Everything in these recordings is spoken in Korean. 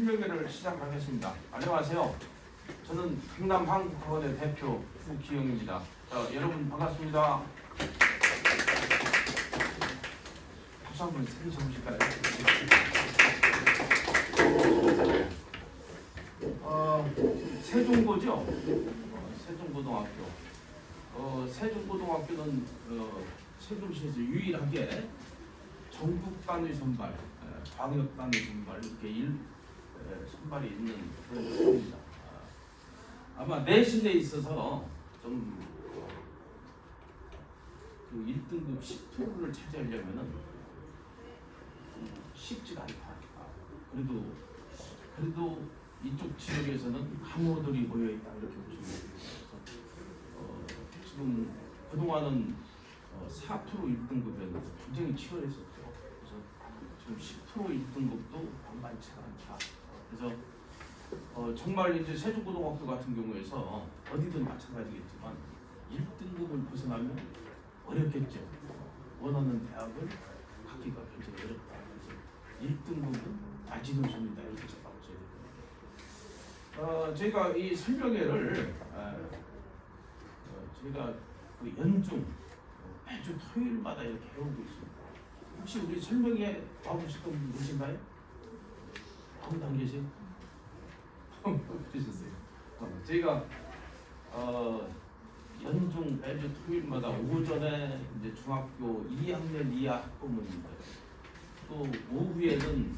설명회를 시작하겠습니다. 안녕하세요. 저는 강남한국학원의 대표 후기영입니다. 자, 여러분 반갑습니다. 박수 한번 세게 쳐보실까요? 세종고죠? 세종고등학교. 세종고등학교는 세종시에서 유일하게 전국 단위 선발, 광역 단위 선발 이렇게 선발이 있는 그런 학교입니다. 아마 내신에 있어서 좀 그 1등급 10%를 차지하려면은 쉽지가 않다. 그래도 이쪽 지역에서는 강호들이 모여 있다 이렇게 보시면 됩니다. 지금 그동안은 4% 1등급에는 굉장히 치열했었죠. 그래서 지금 10% 1등급도 만만치가 않다. 그래서 정말 이제 세종고등학교 같은 경우에서 어디든 마찬가지겠지만 1등급을 벗어나면 어렵겠죠. 원하는 대학을 갖기가 굉장히 어렵다. 그래서 1등급은 마지노선이다 이렇게 생각하셔야 됩니다. 저희가 이 설명회를 저희가 그 연중 매주 토요일마다 이렇게 해오고 있습니다. 혹시 우리 설명회 와보실 분 계신가요? 아무도 안 계세요? 그러셨어요. 저희가 연중 매주 토요일마다 오전에 이제 중학교 2학년 이하 학부모님들, 또 오후에는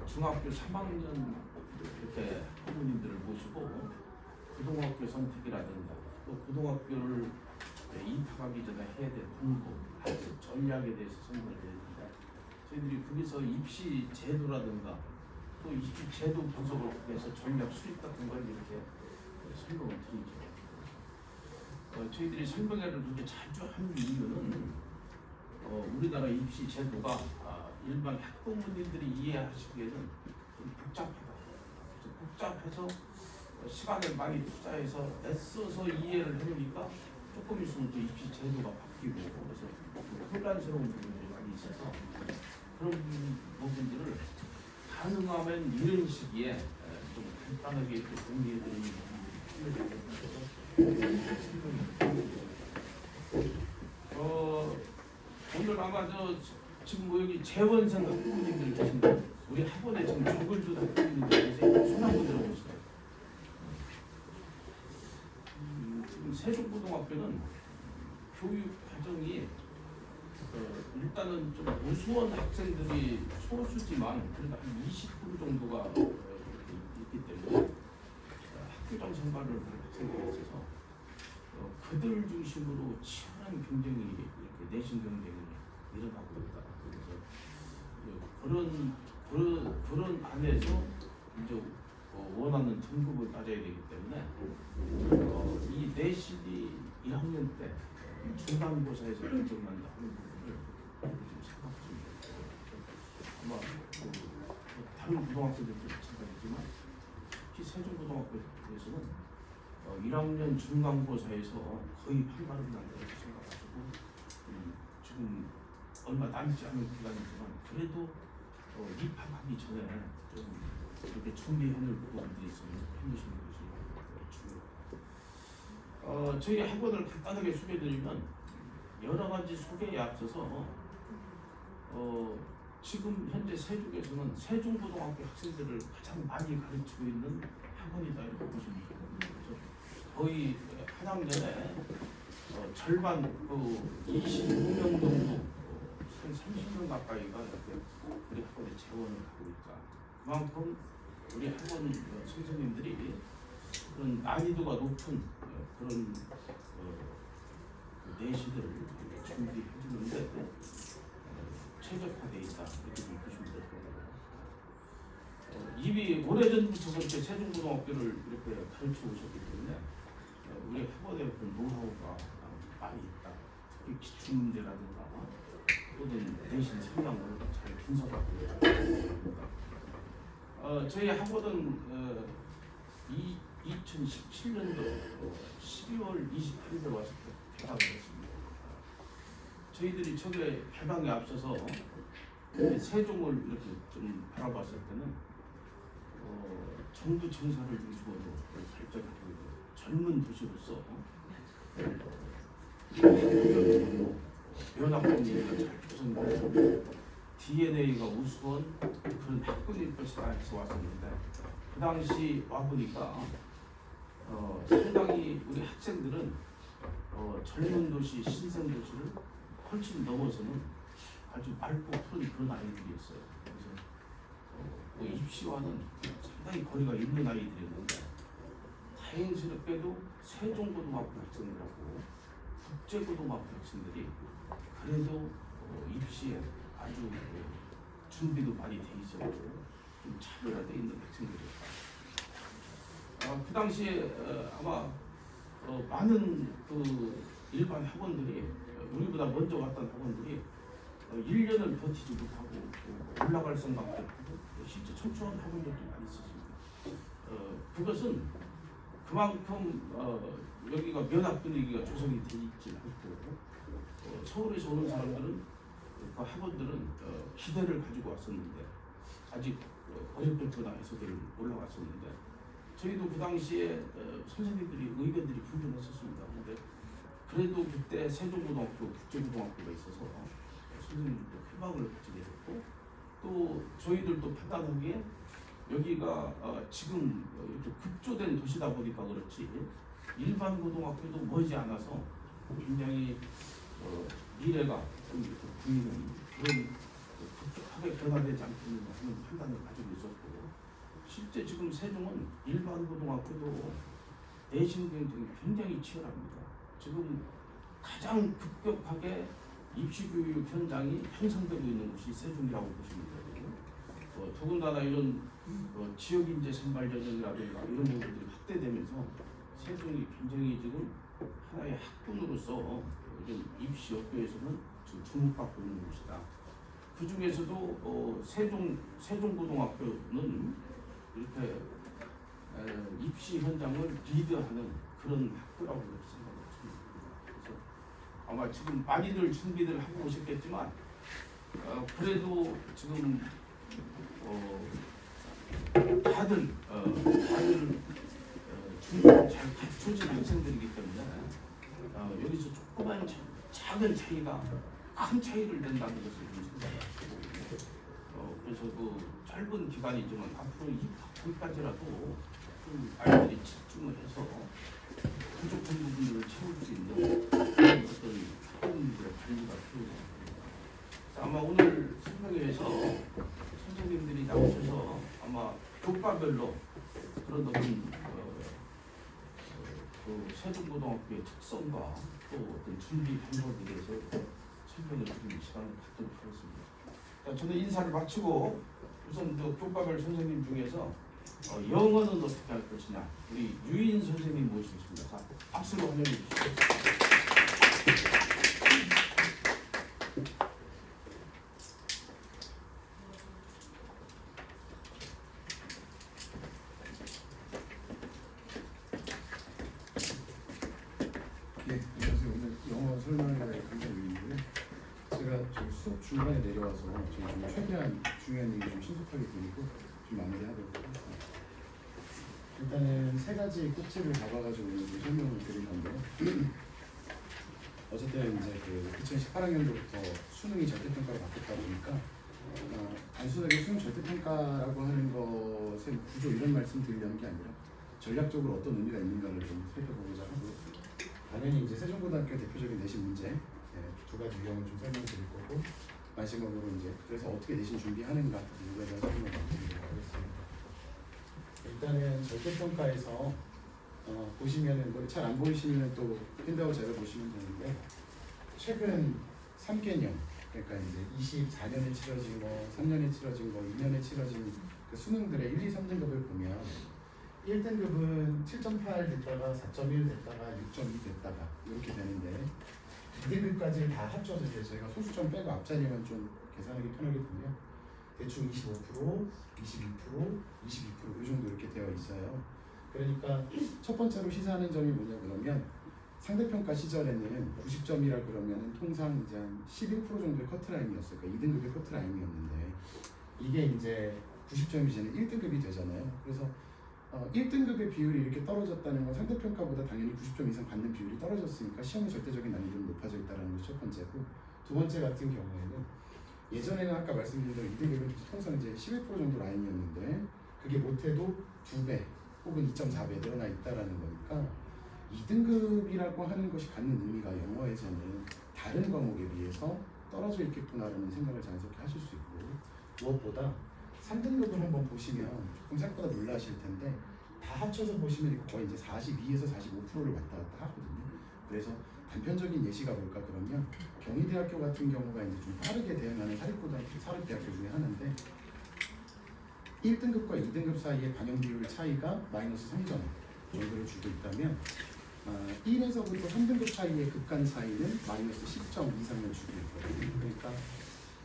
중학교 3학년 이렇게 학부모님들을 모시고 고등학교 선택이라든가 또 고등학교를 입학하기 전에 해야 될 공부, 학습 전략에 대해서 설명을 드립니다. 저희들이 거기서 입시 제도라든가 또 입시 제도 분석을 통해서 전략 수립 같은 걸 이렇게 설명을 드리죠. 저희들이 설명회를 그렇게 자주 하는 이유는 우리나라 입시 제도가 일반 학부모님들이 이해하시기에는 좀 복잡하다. 복잡해서 시간을 많이 투자해서 애써서 이해를 해보니까 조금 있으면 또 입시 제도가 바뀌고 그래서 혼란스러운 부분들이 많이 있어서 그런 부분들을 가능하면 이런 시기에 좀 간단하게 이렇게 공개해드리는 오늘 아마 지금 뭐 여기 재원생 학부모님들 계신데 우리 학원에 지금 적을 준 학부모님들 계세요. 손 한번 들어보세요. 지금 세종고등학교는 교육 과정이 일단은 좀 우수한 학생들이 소수지만 그래도 한 20% 정도가 있기 때문에 학교장 선발을 하는 학생들이 있어서 그들 중심으로 치열한 경쟁이 이렇게 내신 경쟁이 일어나고 있다. 그래서 그런 안에서 이제 원하는 등급을 따져야 되기 때문에 이 내신이 1학년 때 중간고사에서 결정난다 하는 부분을 좀 생각하시면 돼요. 아마 다른 고등학교들도 마찬가지지만 특히 세종고등학교에서는 1학년 중간고사에서 거의 판가름 난다고 생각하시고 지금 얼마 남지 않은 기간이지만 그래도 입학하기 전에 좀 이렇게 준비해놓을 부분들이 있으면 해주시는 것이 중요합니다. 저희 학원을 간단하게 소개해드리면 여러 가지 소개에 앞서서 지금 현재 세종에서는 세종고등학교 학생들을 가장 많이 가르치고 있는 학원이다 이렇게 보시면 됩니다. 그래서 거의 한 학년에 절반 25명 정도 한 30명 가까이가 이렇게 우리 학원에 재원을 하고 있다. 그만큼 우리 학원 선생님들이 그런 난이도가 높은 그런 내신을 준비해 주는데 최적화되어 있다 이렇게 보시면 될 겁니다. 이미 오래전부터 그렇게 세종고등학교를 이렇게 가르쳐 오셨기 때문에 우리 학원의 그 노하우가 많이 있다. 특히 기출문제라든가 또는 내신 성향을 잘 분석하고 있습니다. 저희 학원은 2017년도 12월 28일에 와서 개강을 했습니다. 저희들이 처음에 개강에 앞서서 세종을 이렇게 좀 바라봤을 때는 정부 청사를 중심으로 발전하고 있는 젊은 도시로서 변화권이 잘 조성되고 DNA가 우수한 그런 학군일 것이다 해서 왔었는데 그 당시 와보니까 상당히 우리 학생들은 젊은 도시, 신생 도시를 훨씬 넘어서는 아주 맑고 푸른 그런 아이들이었어요. 그래서 입시와는 상당히 거리가 있는 아이들이었는데 다행스럽게도 세종고등학교 학생들하고 국제고등학교 학생들이 그래도 입시에 아주 준비도 많이 돼 있었고 좀 차별화되어 있는 학생들이었다. 그 당시에 아마 많은 그 일반 학원들이 우리보다 먼저 갔던 학원들이 1년을 버티지 못하고 올라갈 생각도 하고 실제 청소한 학원들도 많이 있었습니다. 그것은 그만큼 여기가 면학 분위기가 조성이 되어 있지 않고 서울에서 오는 사람들은 그 학원들은 기대를 가지고 왔었는데 아직 어렵겠구나 해서들 올라갔었는데 저희도 그 당시에 선생님들이 의견들이 분분했었습니다. 근데 그래도 그때 세종고등학교, 국제고등학교가 있어서 선생님들도 희망을 가지게 됐고 또 저희들도 판단하기에 여기가 지금 이렇게 급조된 도시다 보니까 그렇지 일반 고등학교도 머지 않아서 굉장히 미래가 좀 이렇게 보이는 그런 급격하게 변화되지 않겠느냐 하는 판단을 가지고 있었고 실제 지금 세종은 일반 고등학교도 내신 경쟁이 굉장히 치열합니다. 지금 가장 급격하게 입시교육 현장이 형성되고 있는 곳이 세종이라고 보시면 되고 더군다나 이런 지역인재 선발 전형이라든가 이런 부분들이 확대되면서 세종이 굉장히 지금 하나의 학군으로서 이런 입시 업계에서는 지금 주목받고 있는 곳이다. 그 중에서도 세종고등학교는 이렇게 입시 현장을 리드하는 그런 학교라고 생각합니다. 그래서 아마 지금 많이들 준비를 하고 오셨겠지만 그래도 지금 다들 준비를 잘 갖춰진 학생들이기 때문에 여기서 조그만 작은 차이가 큰 차이를 낸다는 것을 좀 생각하고 그래서 그 짧은 기간이지만 앞으로 거기까지라도 좀 아이들이 집중을 해서 부족한 부분들을 채울 수 있는 그런 어떤 학원들의 관리가 필요합니다. 아마 오늘 설명회에서 선생님들이 나오셔서 아마 교과별로 그런 어떤 그 세종고등학교의 특성과 또 어떤 준비 방법에 대해서 설명을 드리는 시간을 갖도록 하겠습니다. 저는 인사를 마치고 우선 그 교과별 선생님 중에서 영어는 어떻게 할 것이냐 우리 유인 선생님 모시겠습니다. 자, 박수로 환영해 주시죠. 네, 안녕하세요. 오늘 영어 설명회 강사유인인데요. 제가 저기 수업 중간에 내려와서 저희 좀 최대한 중요한 얘기 좀 신속하게 드리고 좀 마무리하도록 하겠습니다. 일단은 세 가지 꼭지를 잡아가지고 오늘 좀 설명을 드릴 건데요. 어쨌든 이제 그 2018학년도부터 수능이 절대평가로 바뀌었다 보니까 단순하게 수능 절대평가라고 하는 것의 구조 이런 말씀 드리려는 게 아니라 전략적으로 어떤 의미가 있는가를 좀 살펴보고자 하고 당연히 이제 세종고등학교 대표적인 내신 문제 두 가지 유형을 좀 설명드릴 거고 마지막으로 이제 그래서 어떻게 내신 준비하는가 이거에 대한 설명을 드리도록 하겠습니다. 일단은 절대평가에서 보시면은 뭐 잘 안 보이시면 또 핸드아웃 제가 보시면 되는데 최근 3개년 그러니까 이제 24년에 치러진 거, 3년에 치러진 거, 2년에 치러진 그 수능들의 1, 2, 3등급을 보면 1등급은 7.8 됐다가 4.1 됐다가 6.2 됐다가 이렇게 되는데 2등급까지를 다 합쳐서 이제 저희가 소수점 빼고 앞자리만 좀 계산하기 편하게 보면 대충 25%, 22%, 22% 이 정도 이렇게 되어 있어요. 그러니까 첫 번째로 시사하는 점이 뭐냐 그러면 상대평가 시절에는 90점이라 그러면 통상 이제 한 11% 정도의 커트라인이었어요. 그러니까 2등급의 커트라인이었는데 이게 이제 90점이 이제는 1등급이 되잖아요. 그래서 1등급의 비율이 이렇게 떨어졌다는 건 상대평가보다 당연히 90점 이상 받는 비율이 떨어졌으니까 시험의 절대적인 난이도는 높아져 있다는 것이 첫 번째고, 두 번째 같은 경우에는 예전에는 아까 말씀드린 대로 2등급은 통상 이제 11% 정도 라인이었는데 그게 못해도 2배 혹은 2.4배 늘어나 있다라는 거니까 2등급이라고 하는 것이 갖는 의미가 영어에서는 다른 과목에 비해서 떨어져 있겠구나라는 생각을 자연스럽게 하실 수 있고, 무엇보다 3등급을 한번 보시면 조금 생각보다 놀라실 텐데 다 합쳐서 보시면 거의 이제 42에서 45%를 왔다 갔다 하거든요. 그래서 단편적인 예시가 뭘까 그러면 경희대학교 같은 경우가 이제 좀 빠르게 대응하는 사립대학교 중에 하나인데 1등급과 2등급 사이의 반영 비율 차이가 마이너스 3점 정도를 주고 있다면 1에서부터 3등급 사이의 급간 차이는 마이너스 10점 이상을 주고 있거든요. 그러니까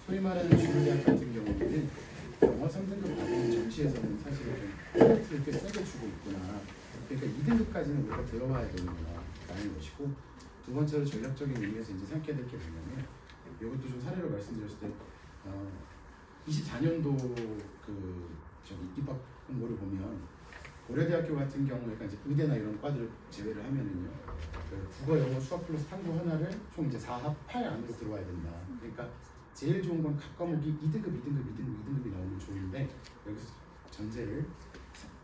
소위 말하는 주류대학 같은 경우에는 영어 3등급 받는 정시에서는 사실은 좀 페널티를 꽤 세게 주고 있구나. 그러니까 2등급까지는 우리가 들어와야 되는구나라는 것이고, 두 번째로 전략적인 의미에서 이제 생각해야 될 게 뭐냐면, 이것도 좀 사례로 말씀드렸을 때 24년도 그 입학 공고를 보면 고려대학교 같은 경우에 그러니까 이제 의대나 이런 과들을 제외를 하면은요, 그 국어, 영어, 수학 플러스 탐구 하나를 총 이제 4합 8 안으로 들어와야 된다. 그러니까 제일 좋은 건 각 과목이 2등급이 나오면 좋은데, 여기서 전제를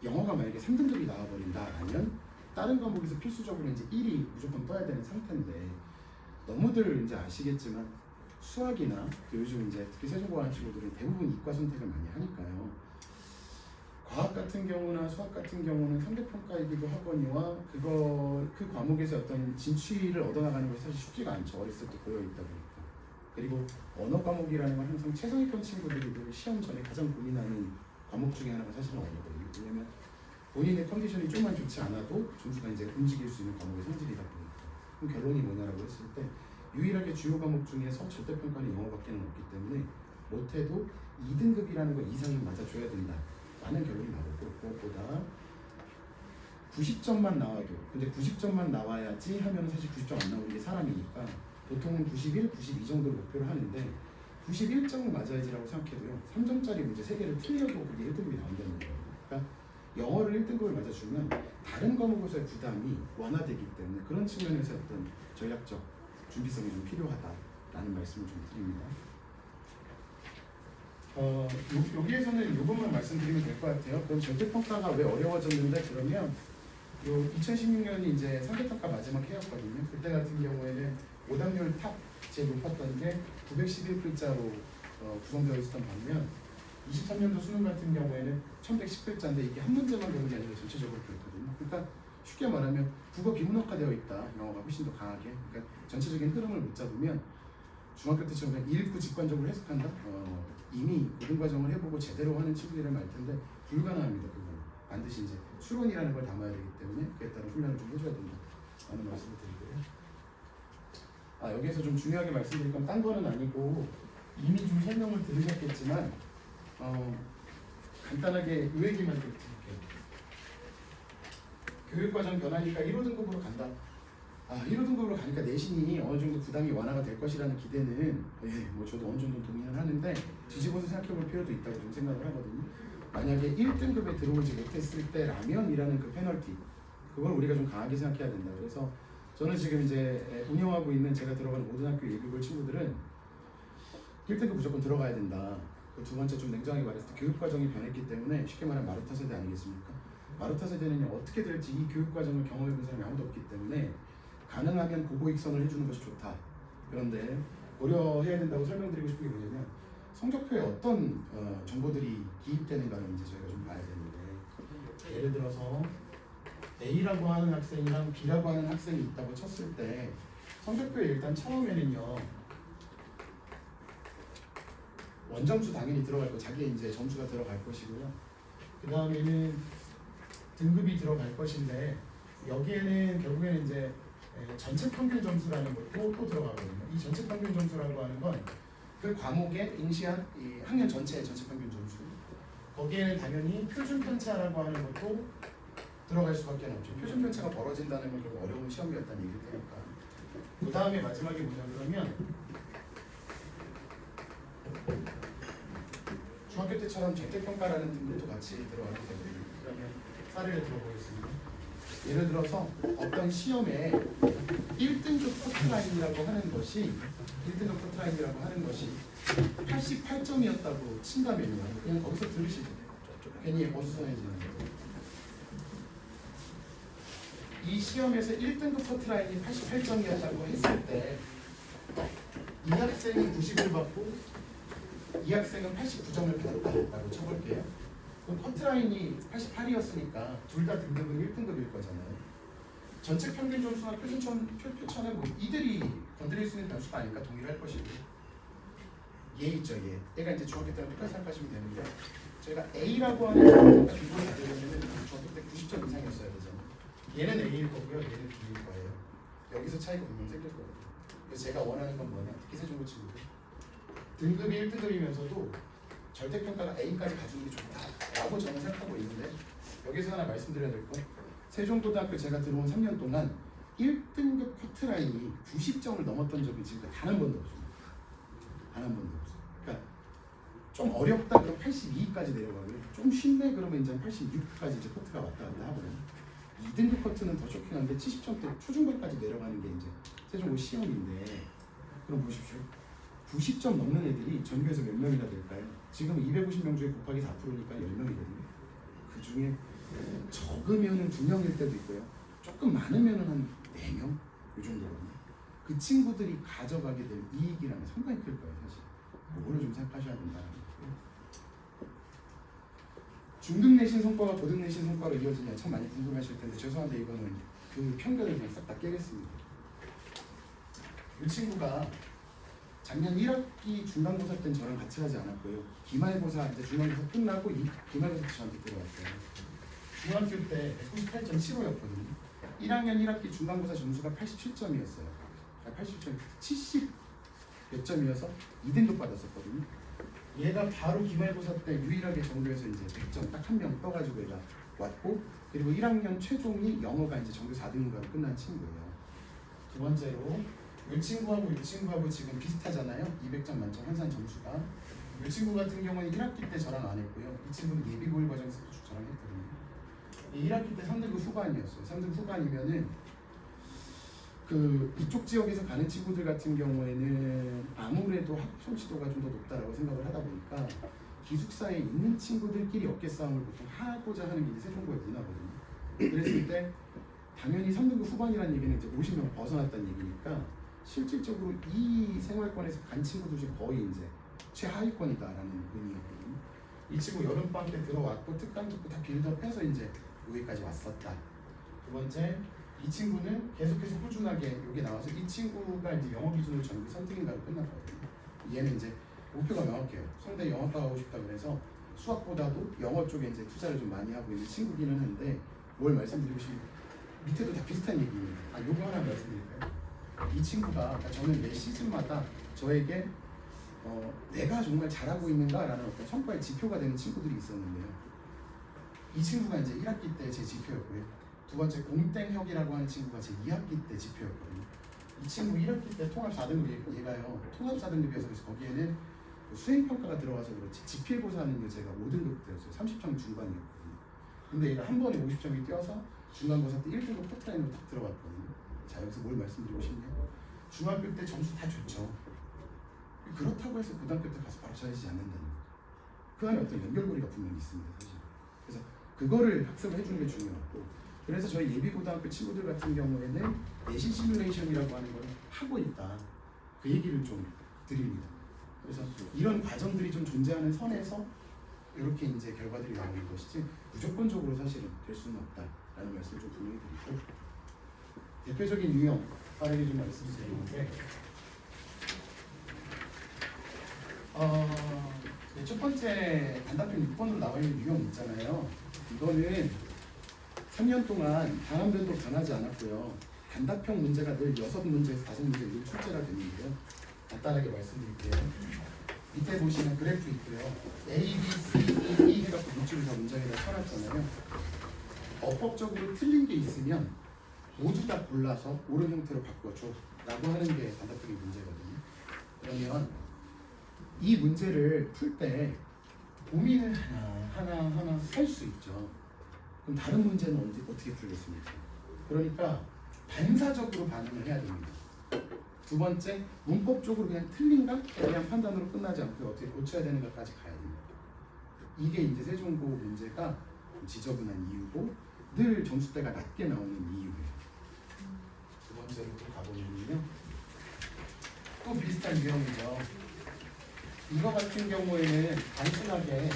영어가 만약에 3등급이 나와버린다라면 다른 과목에서 필수적으로 이제 1이 무조건 떠야 되는 상태인데, 너무들 이제 아시겠지만 수학이나 요즘 이제 특히 세종과학 친구들은 대부분 이과 선택을 많이 하니까요. 과학 같은 경우나 수학 같은 경우는 상대평가이기도 하거니와 그 과목에서 어떤 진취를 얻어나가는 것이 사실 쉽지가 않죠. 어렸을 때 고여있다 보니까. 그리고 언어 과목이라는 건 항상 최상위권 친구들이 시험 전에 가장 고민하는 과목 중에 하나가 사실은 언어거든요. 왜냐면 본인의 컨디션이 좀만 좋지 않아도 점수가 이제 움직일 수 있는 과목의 성질이다 보니까. 그럼 결론이 뭐냐라고 했을 때 유일하게 주요 과목 중에서 절대평가는 영어밖에는 없기 때문에 못해도 2등급이라는 거 이상은 맞아줘야 된다 라는 결론이 나오고, 그것보다 90점만 나와도, 근데 90점만 나와야지 하면 사실 90점 안 나오는 게 사람이니까 보통은 91, 92 정도를 목표로 하는데 91점을 맞아야지라고 생각해도요 3점짜리 문제 3개를 틀려도 그게 1등급이 나온다는 거예요. 그러니까 영어를 1등급을 맞아주면 다른 과목에서의 부담이 완화되기 때문에 그런 측면에서 어떤 전략적 준비성이 좀 필요하다라는 말씀을 좀 드립니다. 여기에서는 이것만 말씀드리면 될 것 같아요. 그럼 절대평가가 왜 어려워졌는데, 그러면 2016년이 이제 상대평가 마지막 해였거든요. 그때 같은 경우에는 오답률 탑 제일 높았던 게 911글자로 구성되어 있었던 반면 23년도 수능 같은 경우에는 1110글자인데 이게 한 문제만 그런 게 아니라 전체적으로 그렇거든요. 그러니까 쉽게 말하면 국어 비문학화되어 있다. 영어가 훨씬 더 강하게. 그러니까 전체적인 흐름을 못 잡으면 중학교 때처럼 그냥 읽고 직관적으로 해석한다? 이미 모든 과정을 해보고 제대로 하는 친구들은 말 텐데 불가능합니다. 그건 반드시 이제 수론이라는 걸 담아야 되기 때문에 그에 따른 훈련을 좀 해줘야 된다 라는 말씀을 드리고요. 여기에서 좀 중요하게 말씀드릴 건 딴 거는 아니고 이미 좀 설명을 들으셨겠지만 간단하게 요 얘기만 좀 드릴게요. 교육과정 변하니까 1호 등급으로 간다. 1호 등급으로 가니까 내신이 어느 정도 부담이 완화가 될 것이라는 기대는 뭐 저도 어느 정도 동의는 하는데 뒤집어서 생각해 볼 필요도 있다고 좀 생각을 하거든요. 만약에 1등급에 들어오지 못했을 때라면이라는 그 페널티, 그걸 우리가 좀 강하게 생각해야 된다. 그래서 저는 지금 이제 운영하고 있는 제가 들어가는 모든 학교 예비고일 친구들은 1등급 무조건 들어가야 된다. 두 번째, 좀 냉정하게 말했을 때 교육과정이 변했기 때문에 쉽게 말하면 마루타 세대 아니겠습니까? 마루타 세대는 어떻게 될지 이 교육과정을 경험해 본 사람이 아무도 없기 때문에 가능하면 고고익선을 해주는 것이 좋다. 그런데 고려해야 된다고 설명드리고 싶은 게 뭐냐면 성적표에 어떤 정보들이 기입되는가를 이제 저희가 좀 봐야 되는데, 예를 들어서 A라고 하는 학생이랑 B라고 하는 학생이 있다고 쳤을 때 성적표에 일단 처음에는요 원점수 당연히 들어갈 거, 자기의 이제 점수가 들어갈 것이고요. 그 다음에는 등급이 들어갈 것인데 여기에는 결국에는 이제 전체 평균 점수라는 것도 또 들어가거든요. 이 전체 평균 점수라고 하는 건 그 과목에 응시한 이 학년 전체의 전체 평균 점수. 거기에는 당연히 표준 편차라고 하는 것도 들어갈 수밖에 없죠. 표준 편차가 벌어진다는 건 결국 어려운 시험이었다는 얘기를 하니까. 그 다음에 마지막에 뭐냐 그러면 중학교 때처럼 절대평가라는 등급도 같이 들어가게 되거든요. 그러면 사례를 들어보겠습니다. 예를 들어서 어떤 시험에 1등급 커트라인이라고 하는 것이 88점이었다고 친다면요. 그냥 거기서 들으시죠. 괜히 어수선해지는 거예요. 이 시험에서 1등급 커트라인이 88점이었다고 했을 때 이 학생은 90을 받고 이 학생은 89점을 받았다고 쳐볼게요. 그럼 커트라인이 88이었으니까 둘 다 등급은 1등급일 거잖아요. 전체 평균 점수나 표천은 뭐 이들이 건드릴 수 있는 변수가 아니니까 동일할 것이고 얘 있죠 얘. 얘가 이제 중학교 때랑 똑같이 생각하시면 되는데 저희가 A라고 하는 점수가 비교를 받으려면 중학교 때 90점 이상이었어야 되잖아요. 얘는 A일 거고요 얘는 B일 거예요. 여기서 차이가 분명 생길 거예요. 그래서 제가 원하는 건 뭐냐, 특히 세종고 친구들 등급이 1등급이면서도 절대평가가 A까지 가주는 게 좋다라고 저는 생각하고 있는데 여기서 하나 말씀드려야 될 건 세종고등학교 제가 들어온 3년 동안 1등급 커트라인이 90점을 넘었던 적이 지금까지 단 한 번도 없습니다. 단 한 번도 없어요. 그러니까 좀 어렵다 그러면 82까지 내려가고요. 좀 쉽네 그러면 이제 86까지 이제 커트가 왔다 갔다 하거든요. 2등급 커트는 더 쇼킹한데 70점대 초중반까지 내려가는 게 이제 세종고 시험인데 그럼 보십시오. 90점 넘는 애들이 전교에서 몇 명이나 될까요? 지금 250명 중에 곱하기 4%니까 10명이거든요. 그 중에 적으면은 2명일 때도 있고요. 조금 많으면은 한 4명? 이 정도거든요. 그 친구들이 가져가게 될 이익이라는 게 상당히 클 거예요, 사실. 그거를 좀 생각하셔야 된다는 거고요. 중등 내신 성과가 고등 내신 성과로 이어지냐 참 많이 궁금하실 텐데 죄송한데 이거는 그 편견을 그냥 싹 다 깨겠습니다. 이 친구가 작년 1학기 중간고사 때는 저랑 같이 하지 않았고요. 기말고사 이제 중간고사 끝나고 기말고사 때 저한테 들어왔어요. 중학교 때 198.75였거든요. 1학년 1학기 중간고사 점수가 87점이었어요. 87점, 70 몇 점이어서 2등급 받았었거든요. 얘가 바로 기말고사 때 유일하게 전교에서 이제 100점 딱 한 명 떠가지고 얘가 왔고, 그리고 1학년 최종이 영어가 이제 전교 4등급으로 끝난 친구예요. 두 번째로 이 친구하고 지금 비슷하잖아요. 200점 만점 환산 점수가. 이 친구 같은 경우는 1학기 때 저랑 안 했고요. 이 친구는 예비고일 과정에서 저랑 했거든요. 1학기 때 3등급 후반이었어요. 3등급 후반이면은 그 이쪽 지역에서 가는 친구들 같은 경우에는 아무래도 학업 성취도가 좀 더 높다라고 생각을 하다 보니까 기숙사에 있는 친구들끼리 어깨 싸움을 보통 하고자 하는 게 이제 세종고의 문화거든요. 그랬을 때 당연히 3등급 후반이라는 얘기는 이제 50명 벗어났다는 얘기니까 실질적으로 이 생활권에서 간 친구들 중에 거의 이제 최하위권이다라는 의미였거든요. 이 친구 여름방학 때 들어왔고 특강 듣고 다 빌드업해서 이제 여기까지 왔었다. 두 번째, 이 친구는 계속해서 꾸준하게 여기 나와서 이 친구가 이제 영어 기준으로 전교 3등인가로 끝났거든요. 얘는 이제 목표가 명확해요. 성대 영어과 가고 싶다 그래서 수학보다도 영어 쪽에 이제 투자를 좀 많이 하고 있는 친구기는 한데 뭘 말씀드리고 싶은 밑에도 다 비슷한 얘기예요. 요거 하나 말씀드릴까요? 이 친구가 그러니까 저는 매 시즌마다 저에게 내가 정말 잘하고 있는가라는 어떤 성과의 지표가 되는 친구들이 있었는데요. 이 친구가 이제 1학기 때 제 지표였고요. 두 번째 공땡혁이라고 하는 친구가 제 2학기 때 지표였거든요. 이 친구 1학기 때 통합 4등급 얘가요. 통합 4등급이어서 그래서 거기에는 수행평가가 들어와서 그렇지 지필고사는 제가 5등급 때였어요. 30점 중반이었거든요. 근데 얘가 한 번에 50점이 뛰어서 중간고사 때 1등급 커트라인으로 딱 들어갔거든요. 자, 여기서 뭘 말씀드리고 싶냐? 중학교 때 점수 다 좋죠. 그렇다고 해서 고등학교 때 가서 바로 잘하지 않는다는 거죠. 그 안에 어떤 연결고리가 분명히 있습니다, 사실. 그래서 그거를 학습을 해주는 게 중요하고, 그래서 저희 예비고등학교 친구들 같은 경우에는 내신 시뮬레이션이라고 하는 걸 하고 있다. 그 얘기를 좀 드립니다. 그래서 이런 과정들이 좀 존재하는 선에서 이렇게 이제 결과들이 나오는 것이지 무조건적으로 사실은 될 수는 없다라는 말씀을 좀 분명히 드리고, 대표적인 유형 빠르게 좀 말씀드리는데 첫 번째 단답형 6번으로 나와 있는 유형 있잖아요. 이거는 3년 동안 단 한 번도 변하지 않았고요. 단답형 문제가 늘 6문제에서 5문제 늘 출제가 됐는데요. 간단하게 말씀드릴게요. 밑에 보시면 그래프 있고요. A, B, C, D, E 해갖고 물줄을 다 문장에다 쳐놨잖아요. 어법적으로 틀린 게 있으면 모두 다 골라서 옳은 형태로 바꿔줘 라고 하는 게 단답형의 문제거든요. 그러면 이 문제를 풀 때 고민을 하나 할 수 있죠. 그럼 다른 문제는 어떻게 풀겠습니까? 그러니까 반사적으로 반응을 해야 됩니다. 두 번째, 문법적으로 그냥 틀린가에 대한 판단으로 끝나지 않고 어떻게 고쳐야 되는가까지 가야 됩니다. 이게 이제 세종고 문제가 지저분한 이유고 늘 점수대가 낮게 나오는 이유예요. 두 번째로 또 가보면요, 또 비슷한 유형이죠. 이거 같은 경우에는 단순하게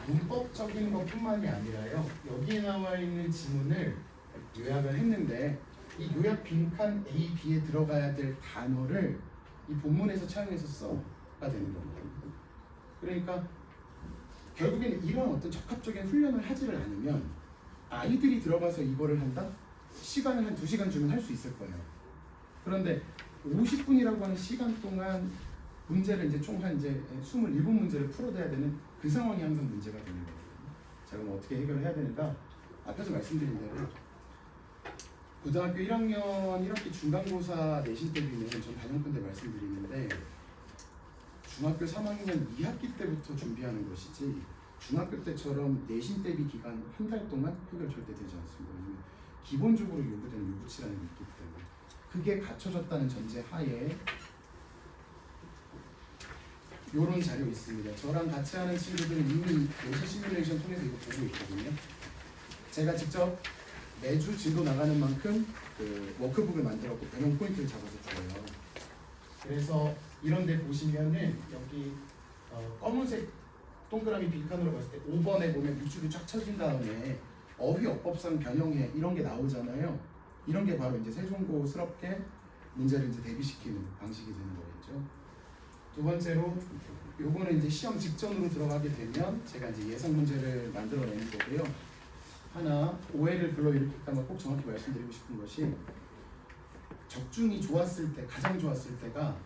문법적인 것뿐만이 아니라요, 여기에 나와 있는 지문을 요약을 했는데 이 요약 빈칸 A, B에 들어가야 될 단어를 이 본문에서 차용해서 써가 되는 겁니다. 그러니까 결국에는 이런 어떤 적합적인 훈련을 하지를 않으면 아이들이 들어가서 이거를 한다? 시간을 한 2시간 주면 할 수 있을 거예요. 그런데 50분이라고 하는 시간 동안 문제를 이제 총 한 이제 27문제를 풀어내야 되는 그 상황이 항상 문제가 되는 거예요. 자, 그럼 어떻게 해결을 해야 되는가? 앞에서 말씀드린 대로 고등학교 1학년 1학기 중간고사 내신 대비는 전 단연컨 대 말씀드리는데 중학교 3학년 2학기 때부터 준비하는 것이지 중학교 때처럼 내신 대비 기간 한 달 동안 해결 절대 되지 않습니다. 왜냐하면 기본적으로 요구되는 요구치라는 게 있기 때문에 그게 갖춰졌다는 전제 하에 이런 자료 있습니다. 저랑 같이 하는 친구들은 이미 내신 시뮬레이션 통해서 이거 보고 있거든요. 제가 직접 매주 진도 나가는 만큼 그 워크북을 만들었고 변형 포인트를 잡아서 줘요. 그래서 이런 데 보시면은 여기 검은색 동그라미 빈칸으로 봤을 때 5번에 보면 밑줄이 쫙 쳐진 다음에 어휘 어법상 변형해 이런 게 나오잖아요. 이런 게 바로 이제 세종고스럽게 문제를 이제 대비시키는 방식이 되는 거겠죠. 두 번째로 요거는 이제 시험 직전으로 들어가게 되면 제가 이제 예상 문제를 만들어내는 거고요. 하나 오해를 불러일으킬까 봐 꼭 정확히 말씀드리고 싶은 것이 적중이 좋았을 때 가장 좋았을 때가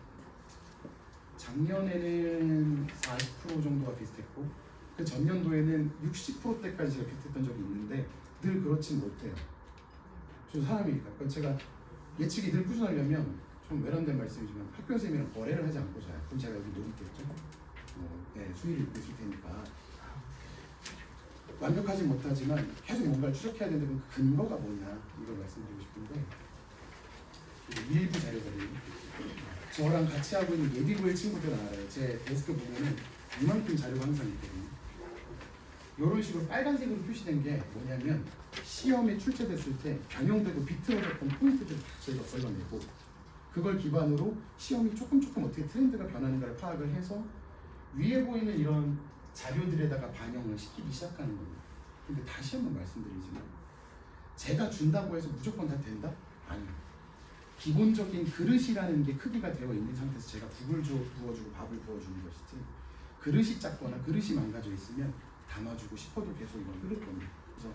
작년에는 40% 정도가 비슷했고 그 전년도에는 60%대까지 제가 비슷했던 적이 있는데 늘 그렇진 못해요. 저 사람이니까. 그러니까 제가 예측이 늘 꾸준하려면 좀 외람된 말씀이지만 학교 선생님이랑 거래를 하지 않고 자요. 그럼 제가 여기 놀겠죠. 네, 수위를 있을 테니까. 완벽하지 못하지만 계속 뭔가를 추적해야 되는데 그 근거가 뭐냐 이걸 말씀드리고 싶은데 일부 자료들이 저랑 같이 하고 있는 예비고의 친구들은 알아요. 제 데스크 보면은 이만큼 자료가 항상 있거든요. 이런 식으로 빨간색으로 표시된 게 뭐냐면 시험에 출제됐을 때 변형되고 비틀어졌던 포인트들을 저희가 걸러내고 그걸 기반으로 시험이 조금 어떻게 트렌드가 변하는가를 파악을 해서 위에 보이는 이런 자료들에다가 반영을 시키기 시작하는 겁니다. 근데 다시 한번 말씀드리지만 제가 준다고 해서 무조건 다 된다? 아니요. 기본적인 그릇이라는 게 크기가 되어 있는 상태에서 제가 국을 부어주고 밥을 부어주는 것이지 그릇이 작거나 그릇이 망가져 있으면 담아주고 싶어도 계속 이건 흐를 겁니다. 그래서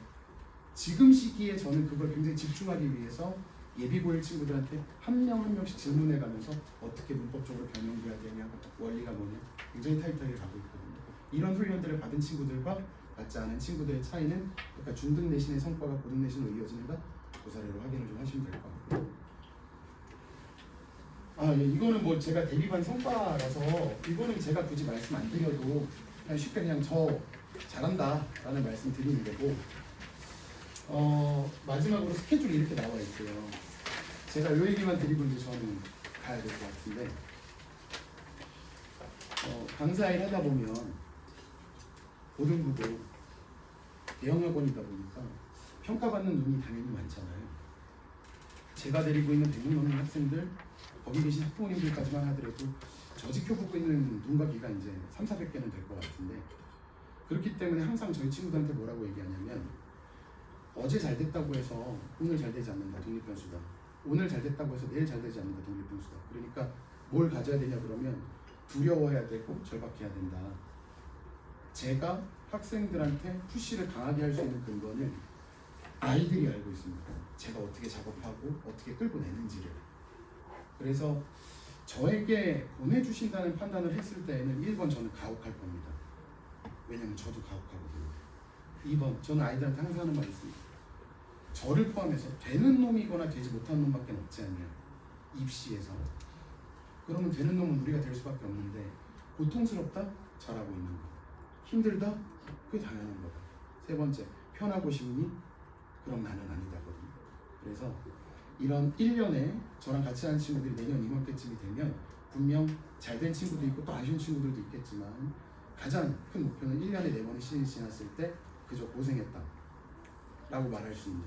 지금 시기에 저는 그걸 굉장히 집중하기 위해서 예비고일 친구들한테 한 명 한 명씩 질문해 가면서 어떻게 문법적으로 변형돼야 되냐, 원리가 뭐냐 굉장히 타이트하게 가고 있거든요. 이런 훈련들을 받은 친구들과 받지 않은 친구들의 차이는 그러니까 중등 내신의 성과가 고등 내신으로 이어지는가 그 사례로 확인을 좀 하시면 될 것 같고요. 예, 이거는 뭐 제가 대비반 성과라서 이거는 제가 굳이 말씀 안 드려도 그냥 쉽게 그냥 저 잘한다 라는 말씀 드리는 거고 마지막으로 스케줄이 이렇게 나와 있고요. 제가 이 얘기만 드리고 이제 저는 가야 될 것 같은데 강사일 하다 보면 고등부도 대형학원이다 보니까 평가받는 눈이 당연히 많잖아요. 제가 데리고 있는 100명 넘는 학생들 거기 계신 학부모님들까지만 하더라도 저 지켜보고 있는 눈과 귀가 이제 300~400개는 될 것 같은데 그렇기 때문에 항상 저희 친구들한테 뭐라고 얘기하냐면 어제 잘 됐다고 해서 오늘 잘 되지 않는다 독립변수다. 오늘 잘 됐다고 해서 내일 잘 되지 않는다 독립변수다. 그러니까 뭘 가져야 되냐 그러면 두려워해야 되고 절박해야 된다. 제가 학생들한테 푸시를 강하게 할 수 있는 근거는 아이들이 알고 있습니다. 제가 어떻게 작업하고 어떻게 끌고 내는지를. 그래서 저에게 보내주신다는 판단을 했을 때에는 1번 저는 가혹할 겁니다. 왜냐면 저도 가혹하거든요. 2번 저는 아이들한테 항상 하는 말이 있습니다. 저를 포함해서 되는 놈이거나 되지 못한 놈밖에 없지 않냐. 입시에서. 그러면 되는 놈은 우리가 될 수밖에 없는데 고통스럽다? 잘하고 있는 거. 힘들다? 그게 당연한 거다. 세 번째 편하고 싶니? 그럼 나는 아니다거든요. 그래서 이런 1년에 저랑 같이 하는 친구들이 내년 이맘때쯤이 되면 분명 잘된 친구도 있고 또 아쉬운 친구들도 있겠지만 가장 큰 목표는 1년에 4번의 시즌이 지났을 때 그저 고생했다 라고 말할 수 있는,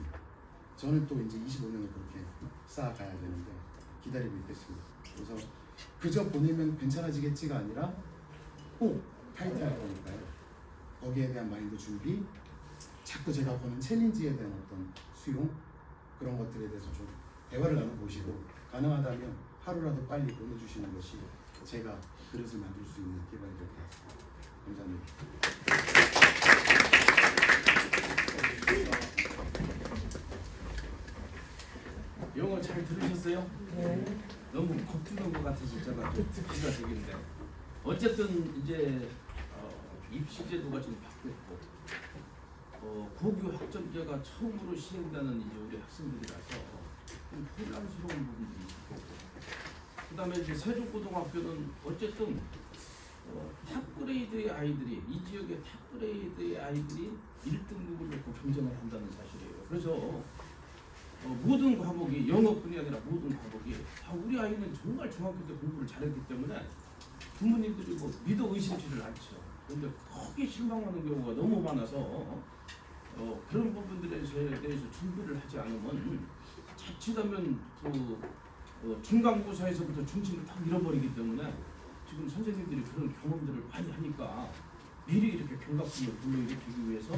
저는 또 이제 25년을 그렇게 쌓아가야 되는데 기다리고 있겠습니다. 그래서 그저 보내면 괜찮아지겠지가 아니라 꼭 타이트할 거니까요. 거기에 대한 마인드 준비, 자꾸 제가 보는 챌린지에 대한 어떤 수용, 그런 것들에 대해서 좀 대화를 나눠보시고 가능하다면 하루라도 빨리 보내주시는 것이 제가 그릇을 만들 수 있는 기반이 될 것 같습니다. 감사합니다. 영어 잘 들으셨어요? 네. 너무 겁주는 것 같아서 제가 좀 듣기가 되겠는데, 어쨌든 이제 입시 제도가 좀 바뀌었고 고교 학점제가 처음으로 시행되는 이제 우리 학생들이라서 좀 혼란스러운 부분들이 있고, 그다음에 이제 세종고등학교는 어쨌든 탑그레이드의 아이들이, 이 지역의 탑그레이드의 아이들이 1등급을 놓고 경쟁을 한다는 사실이에요. 그래서 모든 과목이, 영어뿐이 아니라 모든 과목이 우리 아이는 정말 중학교 때 공부를 잘했기 때문에 부모님들이 뭐 믿어 의심치를 않죠. 그런데 크게 실망하는 경우가 너무 많아서 그런 부분들에 대해서 준비를 하지 않으면 자칫하면 중간고사에서부터 중심을 딱 잃어버리기 때문에 지금 선생님들이 그런 경험들을 많이 하니까 미리 이렇게 경각심을 불러일으키기 위해서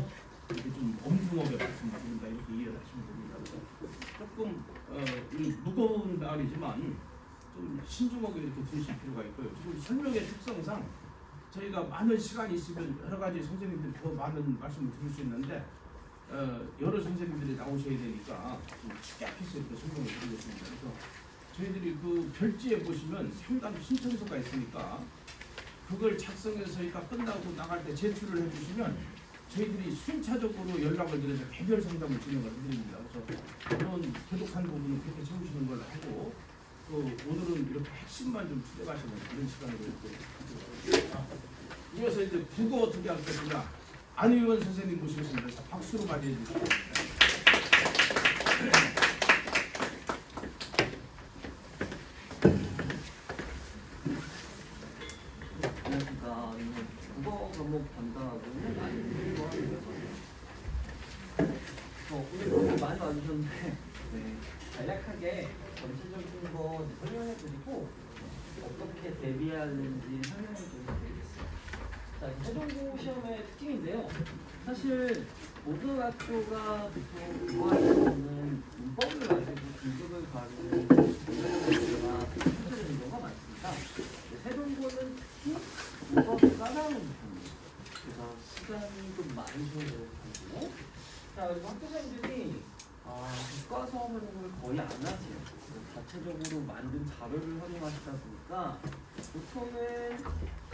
이렇게 좀 엄중하게 말씀드린다, 이렇게 이해를 하시면 됩니다. 조금 무거운 말이지만 좀 신중하게 이렇게 들으실 필요가 있고요. 지금 설명의 특성상 저희가 많은 시간이 있으면 여러 가지 선생님들이 더 많은 말씀을 드릴 수 있는데 여러 선생님들이 나오셔야 되니까 좀 축약해서 이렇게 설명을 드리겠습니다. 그래서 저희들이 그 별지에 보시면 상담 신청서가 있으니까 그걸 작성해서 끝나고 나갈 때 제출을 해주시면 저희들이 순차적으로 연락을 드려서 개별 상담을 진행을 해드립니다. 그래서 그런 부족한 부분은 그렇게 채우시는 걸로 하고, 오늘은 이렇게 핵심만 좀 추려가시는 그런 시간으로 이렇게 이어서 이제 국어 어떻게 할 것이냐, 안 의원 선생님 모시겠습니다. 그래서 박수로 맞이해 주시죠. 안녕하십니까. 국어 과목 담당하고 있는 안윤이라고 하고요. 오늘 너무 많이 와주셨는데 간략하게 전체적인 거 설명해드리고 어떻게 대비하는지 설명해드리겠습니다. 자, 세종고 시험의 특징인데요. 사실 모든 학교가 보통 국어할 때는 문법을 가지고 등급을 가르는 문제가 출제되는 경우가 많습니다. 세종고는 특히 문법을 까다로운 편이에요. 그래서 시간이 좀 많이 소요되는 편이고, 자, 그리고 학교생들이 교과서 활용을 거의 안 하세요. 자체적으로 만든 자료를 활용하시다 보니까 보통은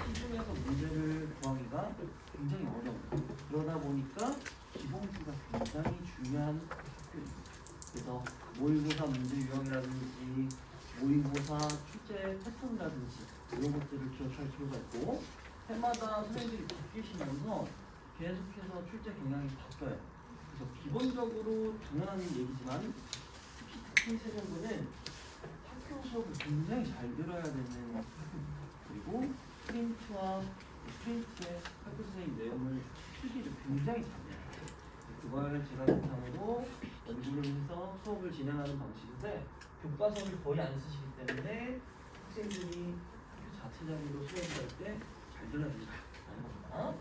시중에서 문제를 구하기가 굉장히 어려워요. 그러다 보니까 기본기가 굉장히 중요한 학교입니다. 그래서 모의고사 문제 유형이라든지 모의고사 출제 패턴이라든지 이런 것들을 기억할 필요가 있고, 해마다 선생님들이 바뀌시면서 계속해서 출제 경향이 바뀌어요. 그래서 기본적으로 당연한 얘기지만 특히 세종고는 학교 수업을 굉장히 잘 들어야 되는 학교입니다. 그리고 프린트와 프린트의 학교 선생님 내용을 필기를 굉장히 잘해요. 그걸 제가 바탕으로 연구를 해서 수업을 진행하는 방식인데, 교과서를 거의 안 쓰시기 때문에 학생들이 학교 자체적으로 수업을 할 때 잘 들어야 된다는 겁니다.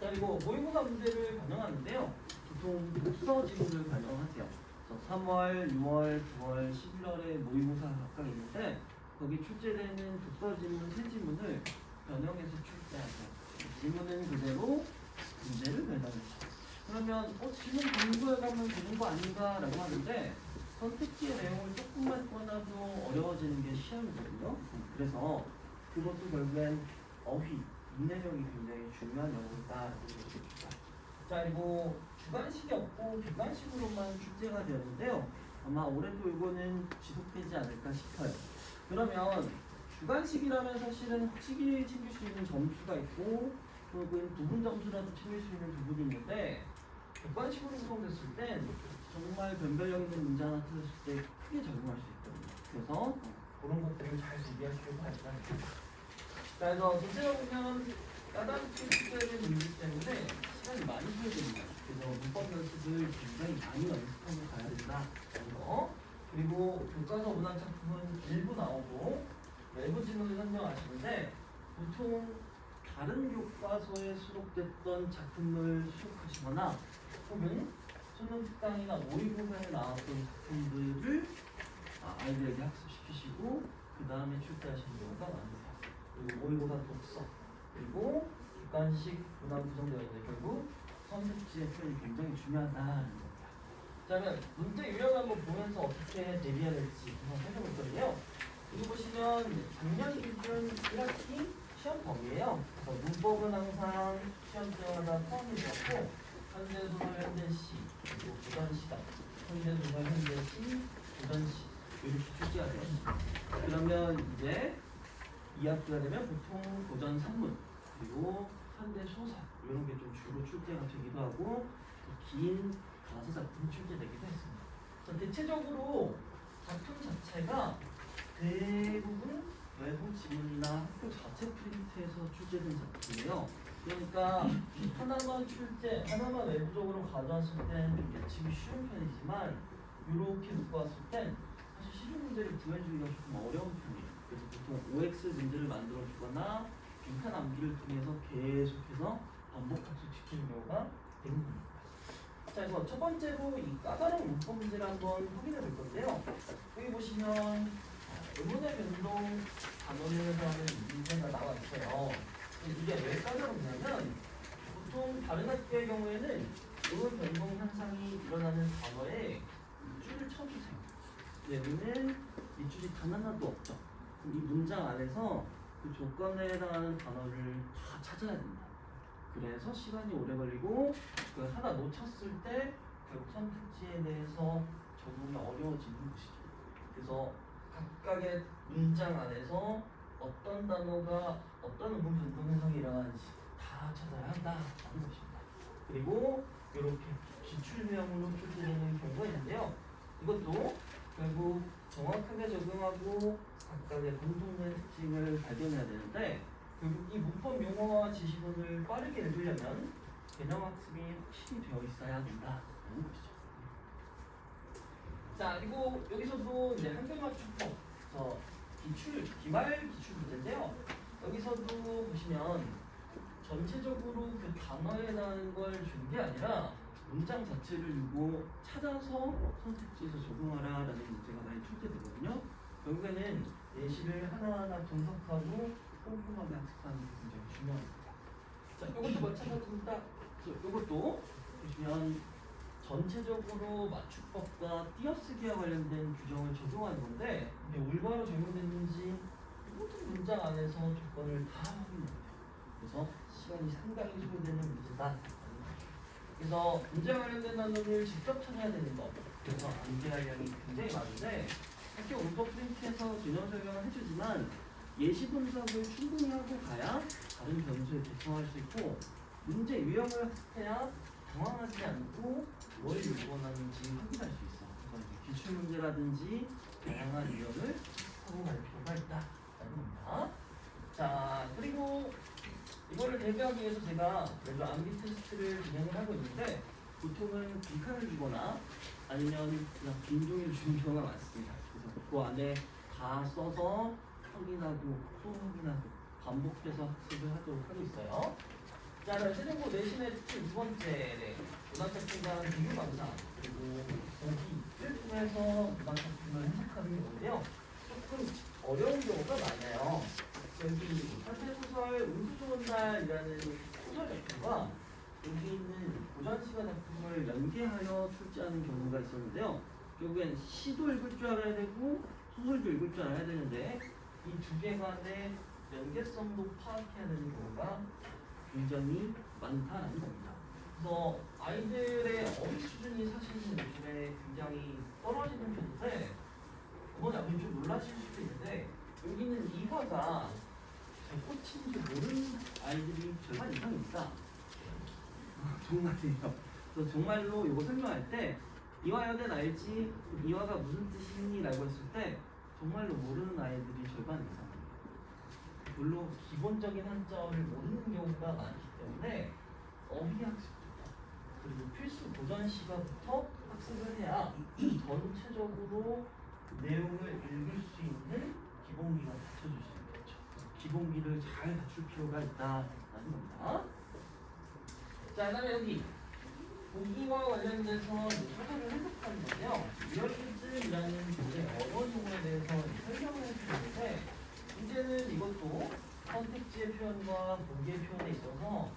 그리고 모의고사 문제를 반영하는데요. 보통 독서 지문을 반영하세요. 3월, 6월, 9월, 11월에 모의고사가 각각 있는데 거기 출제되는 독서 지문 3지문을 변형해서 출제하세요. 지문은 그대로 문제를 변형해서. 그러면 지문 공부해가면 되는 거 아닌가라고 하는데 선택지의 내용을 조금만 꺼놔도 어려워지는 게 시험이거든요. 그래서 그것도 결국엔 어휘, 인내력이 굉장히 중요한 영역이다라고 얘기해줍니다. 자, 그리고 주관식이 없고 객관식으로만 출제가 되었는데요. 아마 올해도 이거는 지속되지 않을까 싶어요. 그러면 주관식이라면 사실은 확실히 챙길 수 있는 점수가 있고, 혹은 부분 점수라도 챙길 수 있는 부분이 있는데, 객관식으로 구성됐을 땐 정말 변별력 있는 문제 하나 틀었을 때 크게 적용할 수 있거든요. 그래서 그런 것들을 잘 대비하시려고 할 거예요. 그래서 전체적으로 보면 까다롭게 숙제를 문제 때문에 시간이 많이 소요됩니다. 그래서 문법 연습을 굉장히 많이 연습하고 가야 된다는 거. 그리고 교과서 문학 작품은 일부 나오고 외부 지문을 선정하시는데 보통 다른 교과서에 수록됐던 작품을 수록하시거나 혹은 수능 특강이나 모의고사에 나왔던 작품들을 아이들에게 학습시키시고 그 다음에 출제하시는 경우가 많으세요. 그리고 모의고사 독서 그리고 객관식 문항 구성되어 있는데 결국 선택지의 표현이 굉장히 중요하다는 겁니다. 자, 그러면 문제 유형을 한번 보면서 어떻게 대비해야 될지 한번 해볼 건데요. 여기 보시면 작년 기준 1학기 시험 범위예요. 그래서 문법은 항상 시험 때마다 포함이 되었고 현대 소설 현대시 그리고 고전 시각 현대 소설 현대시 고전 시 이렇게 출제가 되었습니다. 그러면 이제 2학기가 되면 보통 고전 산문 그리고 현대 소설 이런 게 좀 주로 출제가 되기도 하고 긴 가사 작품 출제되기도 했습니다. 대체적으로 작품 자체가 대부분 외부 지문이나 학교 자체 프린트에서 출제된 작품이에요. 그러니까 하나만 외부적으로 가져왔을 땐 좀 예측이 쉬운 편이지만 이렇게 놓고 왔을 땐 사실 시중 문제를 구해주기가 조금 어려운 편이에요. 그래서 보통 OX 문제를 만들어 주거나 빈칸 암기를 통해서 계속해서 반복 학습시키는 경우가 대부분입니다. 자, 그래서 첫 번째로 이 까다로운 문법 문제를 한번 확인해 볼 건데요. 여기 보시면 의문의 변동 단원에서 하는 문제가 나와 있어요. 이게 왜 까다롭냐면 보통 다른 학교의 경우에는 의문 변동 현상이 일어나는 단어에 밑줄을 쳐주세요. 여기는 밑줄이 단 하나도 없죠. 그럼 이 문장 안에서 그 조건에 해당하는 단어를 다 찾아야 된다. 그래서 시간이 오래 걸리고 그 하나 놓쳤을 때 결국 선택지에 대해서 적용이 어려워지는 것이죠. 그래서 각각의 문장 안에서 어떤 단어가 어떤 의문 변동 현상이 일어나는지 다 찾아야 한다는 것입니다. 그리고 이렇게 기출명으로 출제되는 경우가 있는데요. 이것도 결국 정확하게 적용하고 각각의 공통된 특징을 발견해야 되는데 결국 이 문법 용어와 지시문을 빠르게 읽으려면 개념 학습이 확실히 되어 있어야 된다는 것이죠. 자, 그리고 여기서도 이제 한글 맞춤법, 기말 기출 문제인데요. 여기서도 보시면 전체적으로 그 단어에 대한 걸 준 게 아니라 문장 자체를 주고 찾아서 선택지에서 적용하라라는 문제가 많이 출제되거든요. 결국에는 예시를 하나하나 분석하고 꼼꼼하게 학습하는 게 굉장히 중요합니다. 자, 이것도 마찬가지입니다. 이것도 보시면 전체적으로 맞춤법과 띄어쓰기와 관련된 규정을 적용하는 건데 이게 올바로 적용됐는지 모든 문장 안에서 조건을 다 확인해야 돼요. 그래서 시간이 상당히 소요되는 문제다. 그래서 문제 관련된 단어를 직접 찾아야 되는 거. 그래서 암기할 양이 굉장히 많은데 학교 문법 프린트에서 개념 설명을 해주지만 예시 분석을 충분히 하고 가야 다른 변수에 대처할 수 있고 문제 유형을 학습해야 당황하지 않고 뭘 요구하는지 확인할 수 있어. 그래서 이제 기출 문제라든지 다양한 유형을 하고 갈 필요가 있다라는 겁니다. 자, 그리고 이거를 대비하기 위해서 제가 매주 암기 테스트를 진행을 하고 있는데 보통은 빈칸을 주거나 아니면 그냥 빈 종이를 주는 경우가 많습니다. 그래서 그 안에 다 써서 확인하고 또 확인하고 반복해서 학습을 하도록 하고 있어요. 자, 그럼 세종고 내신의 특징 두 번째, 문학작품과 비교 감상 그리고 보기를 통해서 문학작품을 해석하는 경우인데요. 조금 어려운 경우가 많아요. 여기 현대소설 운수 좋은 날이라는 소설 작품과 여기 있는 고전시가 작품을 연계하여 출제하는 경우가 있었는데요. 결국엔 시도 읽을 줄 알아야 되고 소설도 읽을 줄 알아야 되는데 이 두 개 간의 연계성도 파악해야 되는 경우가 굉장히 많다라는 겁니다. 그래서 아이들의 어휘 수준이 사실은 요즘에 굉장히 떨어지는 편인데 그건 아무리 좀 놀라실 수도 있는데 여기는 이화가 잘 꽂힌 줄 모르는 아이들이 절반 이상입니다. 정말이에요. 그래서 정말로 이거 설명할 때 이화여대는 알지? 이화가 무슨 뜻이니? 라고 했을 때 정말로 모르는 아이들이 절반 이상입니다. 별로 기본적인 한자어를 모르는 경우가 많기 때문에 어휘학습부터 그리고 필수 고전 시가부터 학습을 해야 전체적으로 내용을 읽을 수 있는 기본기가 갖춰질 수 있겠죠. 기본기를 잘 갖출 필요가 있다는 겁니다. 자, 그다음에 여기 보기와 관련돼서 소설을 해석하는 건데요. 리얼리즘이라는 굉장히 어려운 용어에 대해서 설명을 해주는데 문제는 이것도 선택지의 표현과 보기의 표현에 있어서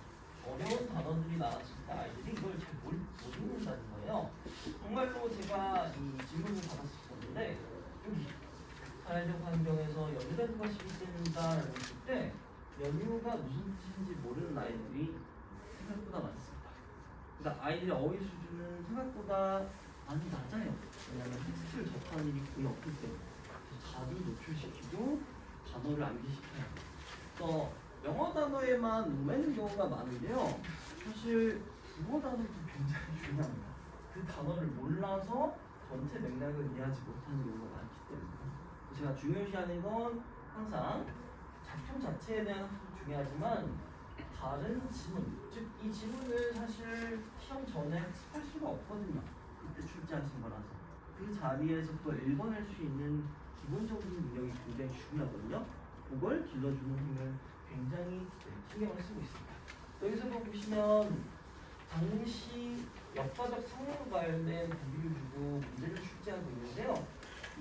어려운 단어들이 나왔을 때 아이들이 이걸 잘 못 읽는다는 거예요. 정말로 제가 이 질문을 받았었는데 여기 사회적 환경에서 연유된 것이 있습니다라고 했을 때 연유가 무슨 뜻인지 모르는 아이들이 생각보다 많습니다. 그러니까 아이들의 어휘 수준은 생각보다 많이 낮아요. 왜냐하면 텍스트를 접하는 일이 거의 없기 때문에 자주 노출시키고 단어를 암기시켜야 해요. 그래서 영어 단어에만 얽매는 경우가 많은데요. 사실 국어 단어도 굉장히 중요합니다. 그 단어를 몰라서 전체 맥락을 이해하지 못하는 경우가 많기 때문에 제가 중요시하는 건 항상 작품 자체에 대한 학습도 중요하지만 다른 지문, 즉 이 지문을 사실 시험 전에 학습할 수가 없거든요. 그때 출제하신 거라서 그 자리에서 또 읽어낼 수 있는 기본적인 능력이 굉장히 중요하거든요. 그걸 길러주는 힘을 굉장히 신경을 쓰고 있습니다. 여기서도 보시면 당시 역사적 상황과 관련된 보기를 주고 문제를 출제하고 있는데요.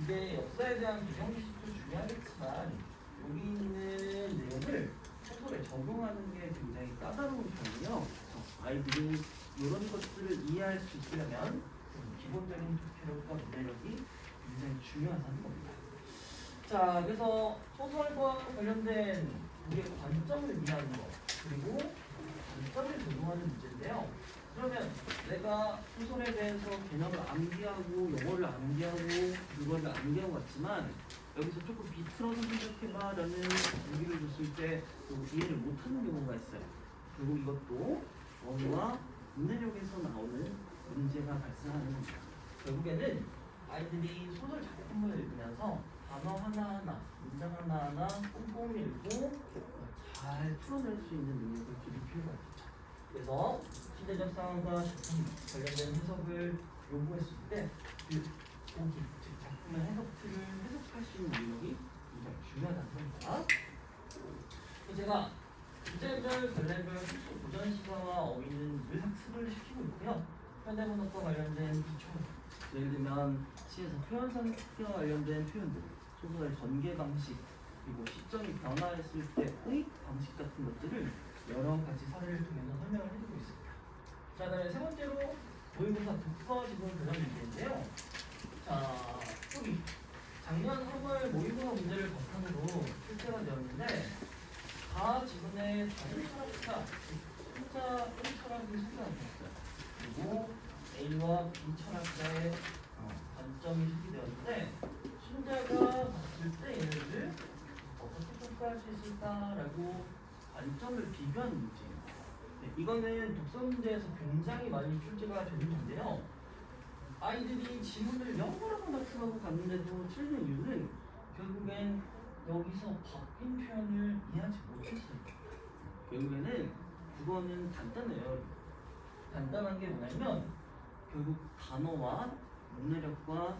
이게 역사에 대한 기정식도 중요하겠지만 여기 있는 내용을 소설에 적용하는 게 굉장히 까다로운 편이에요. 그래서 아이들이 이런 것들을 이해할 수 있으려면 기본적인 독해력과 문해력이 굉장히 중요하다는 겁니다. 자, 그래서 소설과 관련된 우리의 관점을 이해하는 것 그리고 관점을 적용하는 문제인데요. 그러면 내가 소설에 대해서 개념을 암기하고 영어를 암기하고 그거를 암기하고 왔지만 여기서 조금 비틀어서 생각해봐 라는 얘기를 줬을 때 이해를 못하는 경우가 있어요. 결국 이것도 어휘와 문해력에서 나오는 문제가 발생하는 겁니다. 결국에는 아이들이 소설 작품을 읽으면서 단어 하나하나, 문장 하나하나 꼼꼼히 읽고 잘 풀어낼 수 있는 능력을 기를 필요가 있죠. 그래서 시대적 상황과 작품 관련된 해석을 요구했을 때 그 보기, 즉 작품의 해석 틀을 해석할 수 있는 능력이 굉장히 중요하다는 겁니다. 제가 주제별, 관례별, 필수 고전 시가와 어휘는 늘 학습을 시키고 있고요. 현대문학과 관련된 기초, 예를 들면 시에서 표현 상태와 관련된 표현들, 소설의 전개 방식, 그리고 시점이 변화했을 때의 방식 같은 것들을 여러 가지 사례를 통해서 설명을 해주고 있습니다. 자, 그다음에 세 번째로 모의고사 독서 지문 변형 문제인데요. 자, 여기 작년 3월 모의고사 문제를 바탕으로 출제가 되었는데 다 지문에 다른 철학자, 혼자 1철학이 소개되었어요. 그리고 A와 B 철학자의 관점이 소개되었는데 신자가 봤을 때 얘네들 어떻게 평가할 수 있을까라고 관점을 비교하는 문제예요. 네, 이거는 독서 문제에서 굉장히 많이 출제가 되는 건데요. 아이들이 지문을 영어로만 학습하고 갔는데도 틀린 이유는 결국엔 여기서 바뀐 표현을 이해하지 못했어요. 결국에는 그거는 간단해요. 간단한 게 뭐냐면 결국 단어와 문해력과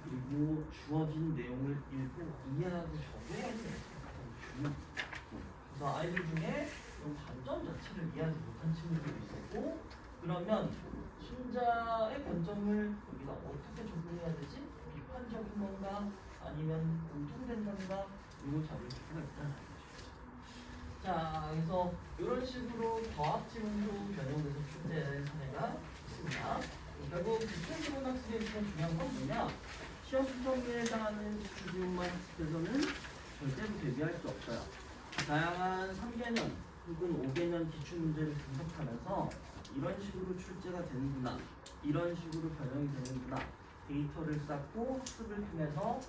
그리고 주어진 내용을 읽고 이해하고 적용하는 게 가장 중요합니다. 그래서 아이들 중에 이런 관점 자체를 이해하지 못한 친구들이 있었고 그러면 신자의 관점을 여기다 어떻게 적용해야 되지? 비판적인 건가? 아니면 공통된 건가? 이걸 잡을 필요가 있다는 거죠. 자, 그래서 이런 식으로 과학 지문도 변형돼서 출제된 사례가 있습니다. 결국 기출 지문 학습에 있어서 중요한 건 뭐냐? 시험 수정에 해당하는 기출 지문만 학습해서는 절대로 대비할 수 없어요. 다양한 3개년 혹은 5개년 기출 문제를 분석하면서 이런 식으로 출제가 되는구나, 이런 식으로 변형이 되는구나, 데이터를 쌓고 학습을 통해서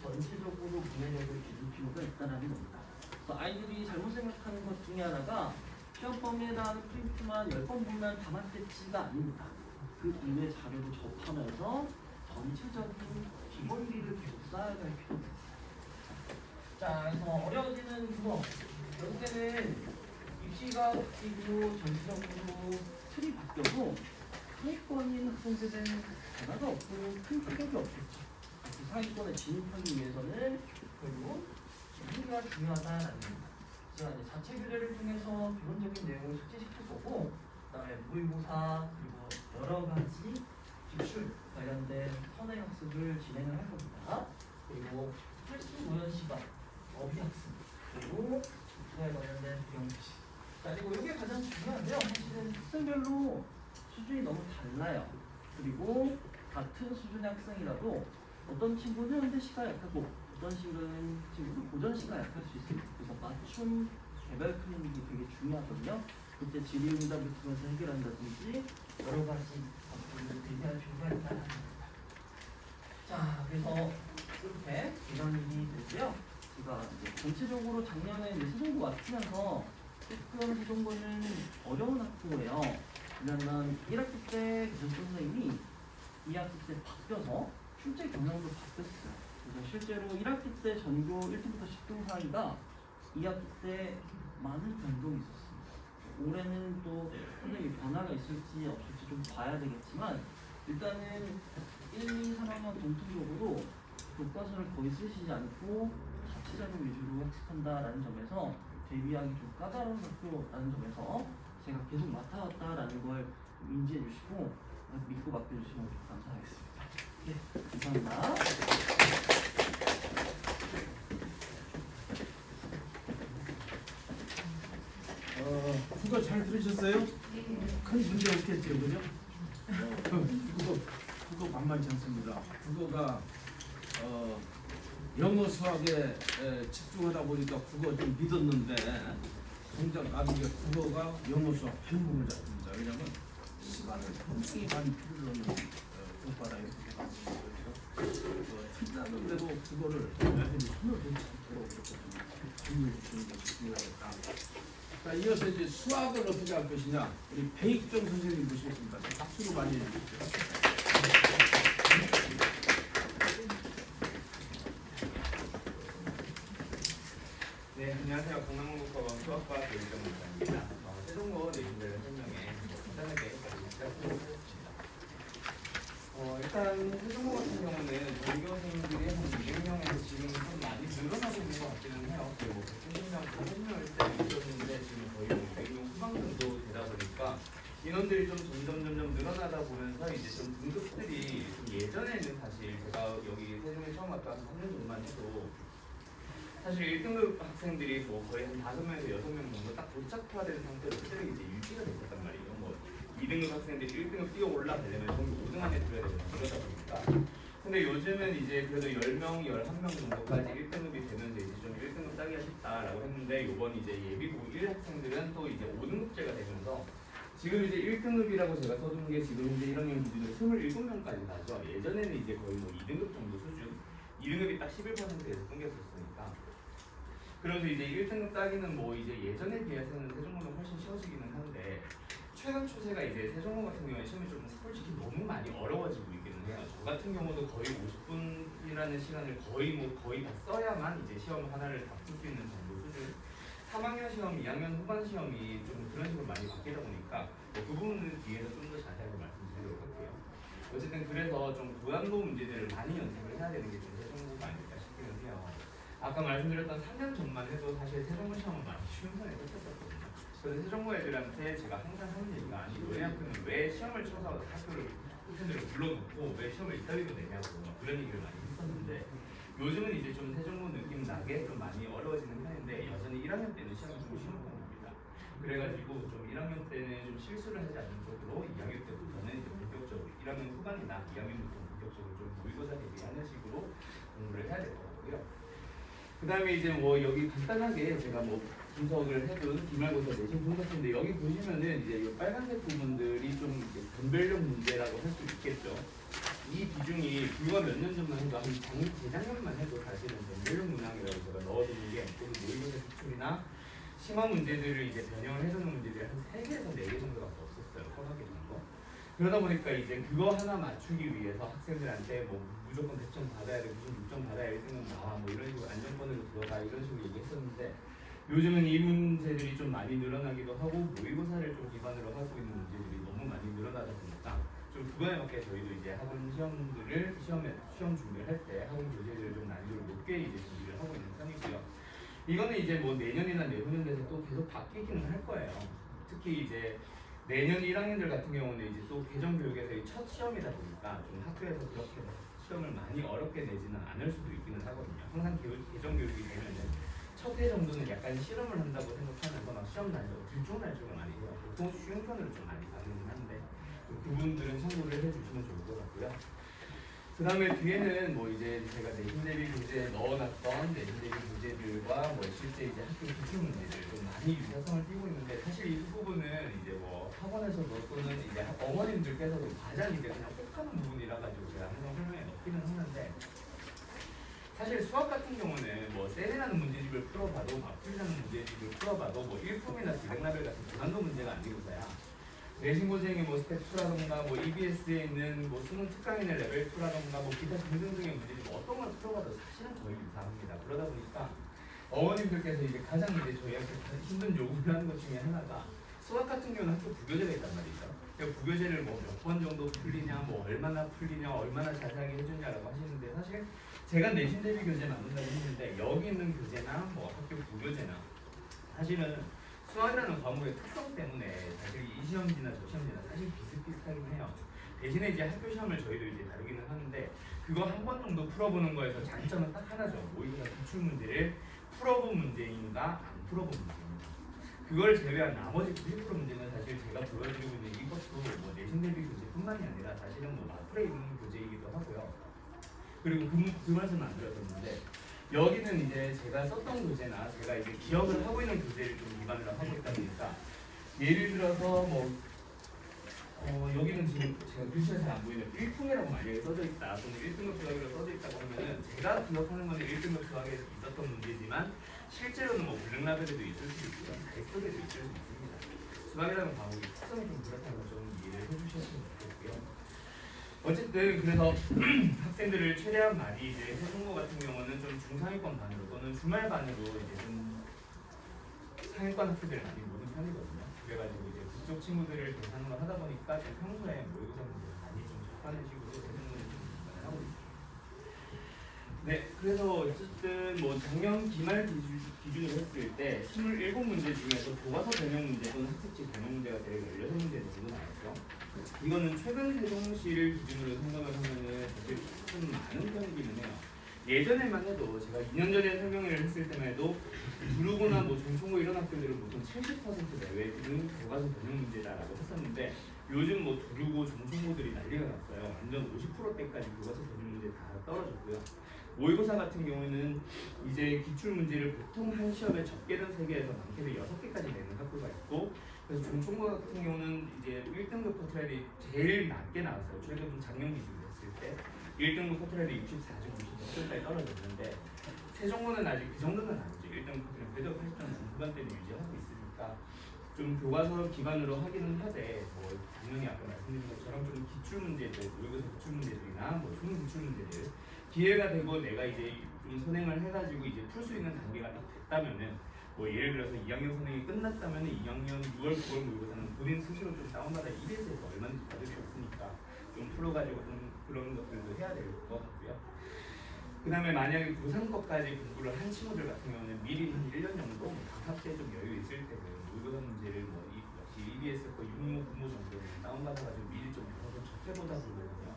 전체적으로 문해력을 기를 필요가 있다는 겁니다. 그래서 아이들이 잘못 생각하는 것 중에 하나가 시험 범위에 대한 프린트만 10번 보면 다 맞겠지가 아닙니다. 그 이외 자료를 접하면서 전체적인 기본기를 계속 쌓아갈 필요가 있어요. 자, 그래서 어려워지는 국어. 결국에는 입시가 바뀌고 전체적으로 틀이 바뀌어도 상위권인 학생들은 변화가 없고 큰 타격이 없겠죠. 그 상위권에 진입하기 위해서는 결국 기본기가 중요하다라는 겁니다. 제가 이제 자체 교재를 통해서 기본적인 내용을 숙지시킬 거고, 그다음에 모의고사 그리고 여러 가지 기출 관련된 선행 학습을 진행을 할 겁니다. 그리고 필수 우연 시간, 어휘학습, 그리고 국어에 관련된 부영식. 자, 그리고 이게 가장 중요한데요. 사실은 학생별로 수준이 너무 달라요. 그리고 같은 수준의 학생이라도 어떤 친구는 현대시가 약하고 어떤 친구는 고전시가 약할 수 있습니다. 그래서 맞춤 개별 클리닉이 되게 중요하거든요. 그때 질의응답을 통해서 해결한다든지 여러 가지 것들을 대비할 필요가 있다는 겁니다. 자, 그래서 이렇게 개정이 됐고요. 제가 이제 전체적으로 작년에 이제 세종고 맡으면서 조금 세종고는 어려운 학교예요. 왜냐면 1학기 때 교장 선생님이 2학기 때 바뀌어서 출제 경향도 바뀌었어요. 그래서 실제로 1학기 때 전교 1등부터 10등 사이가 2학기 때 많은 변동이 있었습니다. 올해는 또 선생님이 변화가 있을지 없을지 좀 봐야 되겠지만 일단은 1, 2, 3학년 공통적으로 교과서를 거의 쓰시지 않고 자취자료 위주로 학습한다라는 점에서 대비하기 좀 까다로운 학교라는 점에서 제가 계속 맡아왔다라는 걸 인지해 주시고 믿고 맡겨주시면 좀 감사하겠습니다. 네, 감사합니다. 국어 잘 들으셨어요? 큰 문제 없겠죠, 그죠? 국어 만만치 않습니다. 국어가 영어 수학에 집중하다 보니까 국어 좀 믿었는데 정작 나중에 국어가 영어 수학 빈부를 잡습니다. 왜냐하면 시간을 굉장히 많이 필요로 하는 교과라 이렇게 생각합니다. 틀렸는데도 국어를 손을 놓지 않도록 이렇게 주의해 주시는 것이 중요하겠다. 자, 이어서 이제 수학을 어떻게 할 것이냐, 우리 배익정 선생님 모시겠습니다. 박수로 많이 해주십시오. 네, 안녕하세요. 강남문국어원 수학과 배익정 목사입니다. 세종고 내신들을 설명에 간단하게 말씀드리겠습니다. 일단 세종고 같은 경우는 전교생들이 한 200명에서 지금 좀 많이 늘어나고 있는 것 같기는 해요. 거의 뭐 170명, 180명일 때 있었는데 지금 거의 200명 후반 정도 되다 보니까 인원들이 좀 점점 늘어나다 보면서 이제 좀 등급들이 좀 예전에는 사실 제가 여기 세종에 처음 왔다 3년 전만 해도 사실 1등급 학생들이 뭐 거의 한 5명에서 6명 정도 딱 도착화된 상태로 그대로 이제 유지가 됐었단 말이에요. 뭐 2등급 학생들이 1등급 뛰어 올라가려면 전교 5등 안에 들어야 되고 그러다 보니까. 근데 요즘은 이제 그래도 10명, 11명 정도까지 1등급이 되면서 이제 좀 1등급 따기가 쉽다라고 했는데 요번 이제 예비고 1 학생들은 또 이제 5등급제가 되면서 지금 이제 1등급이라고 제가 써둔 게 지금 현재 1학년 기준으로 27명까지 나죠. 예전에는 이제 거의 뭐 2등급 정도 수준, 2등급이 딱 11%에서 끊겼었으니까. 그래서 이제 1등급 따기는 뭐 이제 예전에 비해서는 세종고는 훨씬 쉬워지기는 한데 최근 추세가 이제 세종고 같은 경우에 시험이 좀 솔직히 너무 많이 어려워지고 있기는 해요. 저 같은 경우도 거의 50분이라는 시간을 거의 다 써야만 이제 시험 하나를 다 풀 수 있는 정도 수준. 3학년 시험, 2학년 후반 시험이 좀 그런 식으로 많이 바뀌다 보니까 뭐 그 부분은 뒤에서 좀 더 자세하게 말씀드리도록 할게요. 어쨌든 그래서 좀 고난도 문제들을 많이 연습을 해야 되는 게 좀 세종고가 아닐까 싶기는 해요. 아까 말씀드렸던 3년 전만 해도 사실 세종고 시험은 많이 쉬운 편에 속했었거든요. 그래서 세종고 애들한테 제가 항상 하는 얘기가 아니 너네 학교는 왜 시험을 쳐서 학교를 학생들을 불러놓고 왜 시험을 이따위로 내냐고 막 그런 얘기를 많이 했었는데 요즘은 이제 좀 세종고 느낌 나게 좀 많이 어려워지는 편인데 여전히 1학년 때는 시험이 좀 쉬운 편입니다. 그래가지고 좀 1학년 때는 좀 실수를 하지 않는 쪽으로 2학년 때부터는 이제 본격적으로 1학년 후반이나 2학년부터 본격적으로 좀 모의고사 대비하는 식으로 공부를 해야 될 것 같고요. 그 다음에 이제 뭐 여기 간단하게 제가 뭐 분석을 해둔 기말고사 내신 분석인데 여기 보시면은 이제 이 빨간색 부분들이 좀 이제 변별력 문제라고 할 수 있겠죠. 이 비중이 불과 몇 년 전만 해도 한 재작년만 해도 사실은 변별력 문항이라고 제가 넣어두는 게 또는 모의고사 기출이나 심화 문제들을 이제 변형을 해주는 문제들이 한 3개에서 4개 정도밖에 없었어요. 허가계 정도. 그러다 보니까 이제 그거 하나 맞추기 위해서 학생들한테 뭐 무조건 100점 받아야 돼, 무슨 6점 받아야 1등은 나와, 뭐 이런 식으로 안정권으로 들어가 이런 식으로 얘기했었는데 요즘은 이 문제들이 좀 많이 늘어나기도 하고 모의고사를 좀 기반으로 하고 있는 문제들이 너무 많이 늘어나다 보니까 좀 그거에 맞게 저희도 이제 학원 시험 준비를 할 때 학원 교재들을 좀 난이도를 높게 이제 준비를 하고 있는 편이고요. 이거는 이제 뭐 내년이나 내후년 돼서 또 계속 바뀌기는 할 거예요. 특히 이제 내년 1학년들 같은 경우는 이제 또 개정 교육에서의 첫 시험이다 보니까 좀 학교에서 그렇게 시험을 많이 어렵게 내지는 않을 수도 있기는 하거든요. 항상 개정 교육이 되면은 첫 해 정도는 약간 실험을 한다고 생각하면서 막 시험 날짜가 들쭉날쭉을 많이 해요. 보통 쉬운 편으로 좀 많이 가기는 한데 그분들은 참고를 해주시면 좋을 것 같고요. 그 다음에 뒤에는 뭐 이제 제가 내신 대비 교재에 넣어놨던 내신 대비 교재들과 뭐 실제 이제 학교 기출 문제들 좀 많이 유사성을 띠고 있는데 사실 이 부분은 이제 뭐 학원에서도 또는 이제 어머님들께서도 가장 이제 그냥 혹하는 부분이라 가지고 제가 항상 설명에 넣기는 하는데 사실 수학 같은 경우는 뭐 세레나는 문제집을 풀어봐도 마풀이라는 문제집을 풀어봐도 뭐 1품이나 블랙라벨 같은 고난도 문제가 아니고서야 내신고생의 뭐 스텝 2라던가 뭐 EBS에 있는 뭐 수능 특강인의 레벨 2라던가 뭐 기타 등등등의 문제집 뭐 어떤 걸 풀어봐도 사실은 거의 유사합니다. 그러다 보니까 어머님들께서 이제 가장 이제 저희한테 힘든 요구를 하는 것 중에 하나가 수학 같은 경우는 학교 부교재가 있단 말이죠. 그러니까 부교재를 뭐 몇 번 정도 풀리냐, 뭐 얼마나 풀리냐, 얼마나 자세하게 해주냐라고 하시는데 사실 제가 내신 대비 교재 만든다고 했는데 여기 있는 교재나 뭐 학교 부교재나 사실은 수학이라는 과목의 특성 때문에 사실 이 시험지나 저 시험지나 사실 비슷비슷하긴 해요. 대신에 이제 학교 시험을 저희도 이제 다루기는 하는데 그거 한 번 정도 풀어보는 거에서 장점은 딱 하나죠. 모의고사 기출 문제를 풀어본 문제인가 안 풀어본 문제인가. 그걸 제외한 나머지 90% 문제는 사실 제가 보여드리고 있는 이것도 뭐 내신 대비 교재뿐만이 아니라 사실은 뭐 마플에 있는 교재이기도 하고요. 그리고 그 말씀을 안 드렸었는데 여기는 이제 제가 썼던 교재나 제가 이제 기억을 하고 있는 교재를 좀 기반으로 하고 있다 보니까 예를 들어서 뭐 여기는 지금 제가 글씨가 잘 안 보이는 1품이라고 만약에 써져 있다 또는 1등급 수학이라고 써져 있다고 하면은 제가 기억하는 건 1등급 수학에 있었던 문제지만 실제로는 뭐 블랙라벨에도 있을 수 있고요. 엑셀에도 있을 수 있습니다. 수학이라는 과목이 특성이 좀 그렇다는 걸 좀 이해를 해주셨으면 좋겠고요. 어쨌든 그래서 학생들을 최대한 많이 이제 해준거 같은 경우는 좀 중상위권 반으로 또는 주말 반으로 이제 좀 상위권 학생들을 많이 모는 편이거든요. 그래가지고 이제 그쪽 친구들을 대상으로 하다 보니까 좀 평소에 모의고사 문제를 많이 좀 접하는 식으로 대부분 좀 하고 있습니다. 네, 그래서 어쨌든 뭐 작년 기말 기준으로 했을 때 27문제 중에서 교과서 변형 문제 또는 학습지 변형 문제가 대략 16문제 정도 나왔죠. 이거는 최근 세종시를 기준으로 생각을 하면은 사실 좀 많은 편이기는 해요. 예전에만 해도 제가 2년 전에 설명을 했을 때만 해도 두루고나 뭐 중초고 이런 학교들은 보통 70% 내외는 교과서 변형 문제다라고 했었는데 요즘 뭐 두루고 중초고들이 난리가 났어요. 완전 50%대까지 교과서 변형 문제 다 떨어졌고요. 모의고사 같은 경우에는 이제 기출 문제를 보통 한 시험에 적게는 3개에서 많게는 6개까지 내는 학교가 있고 그래서 중초고 같은 경우는 이제 1등급 커트라인이 제일 낮게 나왔어요. 저희가 좀 작년 기준으로 했을 때 1등급 커트라인이 64.90점까지 떨어졌는데 세종고는 아직 그 정도는 아니죠. 1등급 커트라인 그래도 80점 후반대는 유지하고 있으니까 좀 교과서 기반으로 하기는 하되 뭐 당연히 아까 말씀드린 것처럼 좀 기출 문제들, 모의고사 기출 문제들이나 뭐 수능 기출 문제들 기회가 되고 내가 이제 좀 선행을 해가지고 이제 풀 수 있는 단계가 딱 됐다면은 뭐 예를 들어서 2학년 선행이 끝났다면은 2학년 6월, 9월 모의고사는 본인 스스로 좀 다운받아 EBS에서 얼마든지 받을 수 있으니까 좀 풀어가지고 좀 그런 것들도 해야 될 것 같고요. 그 다음에 만약에 고3 것까지 공부를 한 친구들 같은 경우는 미리 한 1년 정도 뭐 방학 때 좀 여유 있을 때는 모의고사 문제를 뭐 역시 EBS 거 6모, 9모 정도는 다운받아가지고 미리 좀 여러 번 접해보다 보거든요.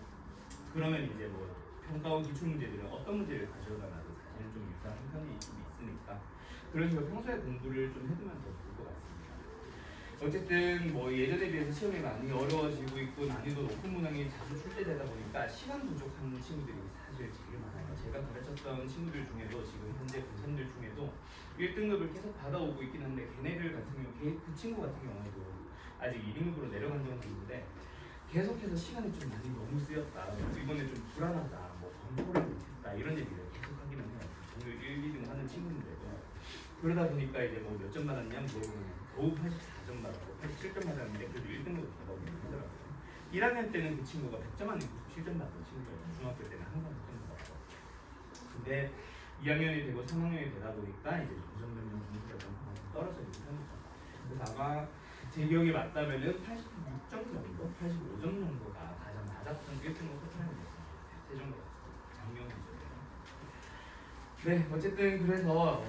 그러면 이제 뭐 평가원 기출 문제들은 어떤 문제를 가져다 놔도 사실은 좀 유사한 편이 좀 있으니까 그런 식으로 평소에 공부를 좀 해두면 더 좋을 것 같습니다. 어쨌든 뭐 예전에 비해서 시험이 많이 어려워지고 있고 난이도 높은 문항이 자주 출제되다 보니까 시간 부족한 친구들이 사실 제일 많아요. 제가 가르쳤던 친구들 중에도 지금 현재 고3들 중에도 1등급을 계속 받아오고 있긴 한데 걔네들 같은 경우 그 친구 같은 경우에도 아직 1등급으로 내려간 적은 있는데 계속해서 시간이 좀 많이 너무 쓰였다. 이번에 좀 불안하다. 뭐 검토를 못했다. 이런 얘기를 계속 하기는 해요. 전교 1, 2등 하는 친구인데도 그러다 보니까 이제 뭐 몇 점 받았냐 물어보면 겨우 84점 받았고 87점 받았는데 그래도 1등급 받아오긴 하더라고요. 1학년 때는 그 친구가 100점 안에 97점 받던 친구였고 중학교 때는 항상 100점 받았고 근데 2학년이 되고 3학년이 되다 보니까 이제 점점 점수가 좀 떨어지는 편이죠. 그래서 아마 제 기억이 맞다면은 86점 정도, 85점 정도가 가장 낮았던 1등급 포트라인이었던 것 같아요. 세종대 작년 기준으로. 네, 어쨌든 그래서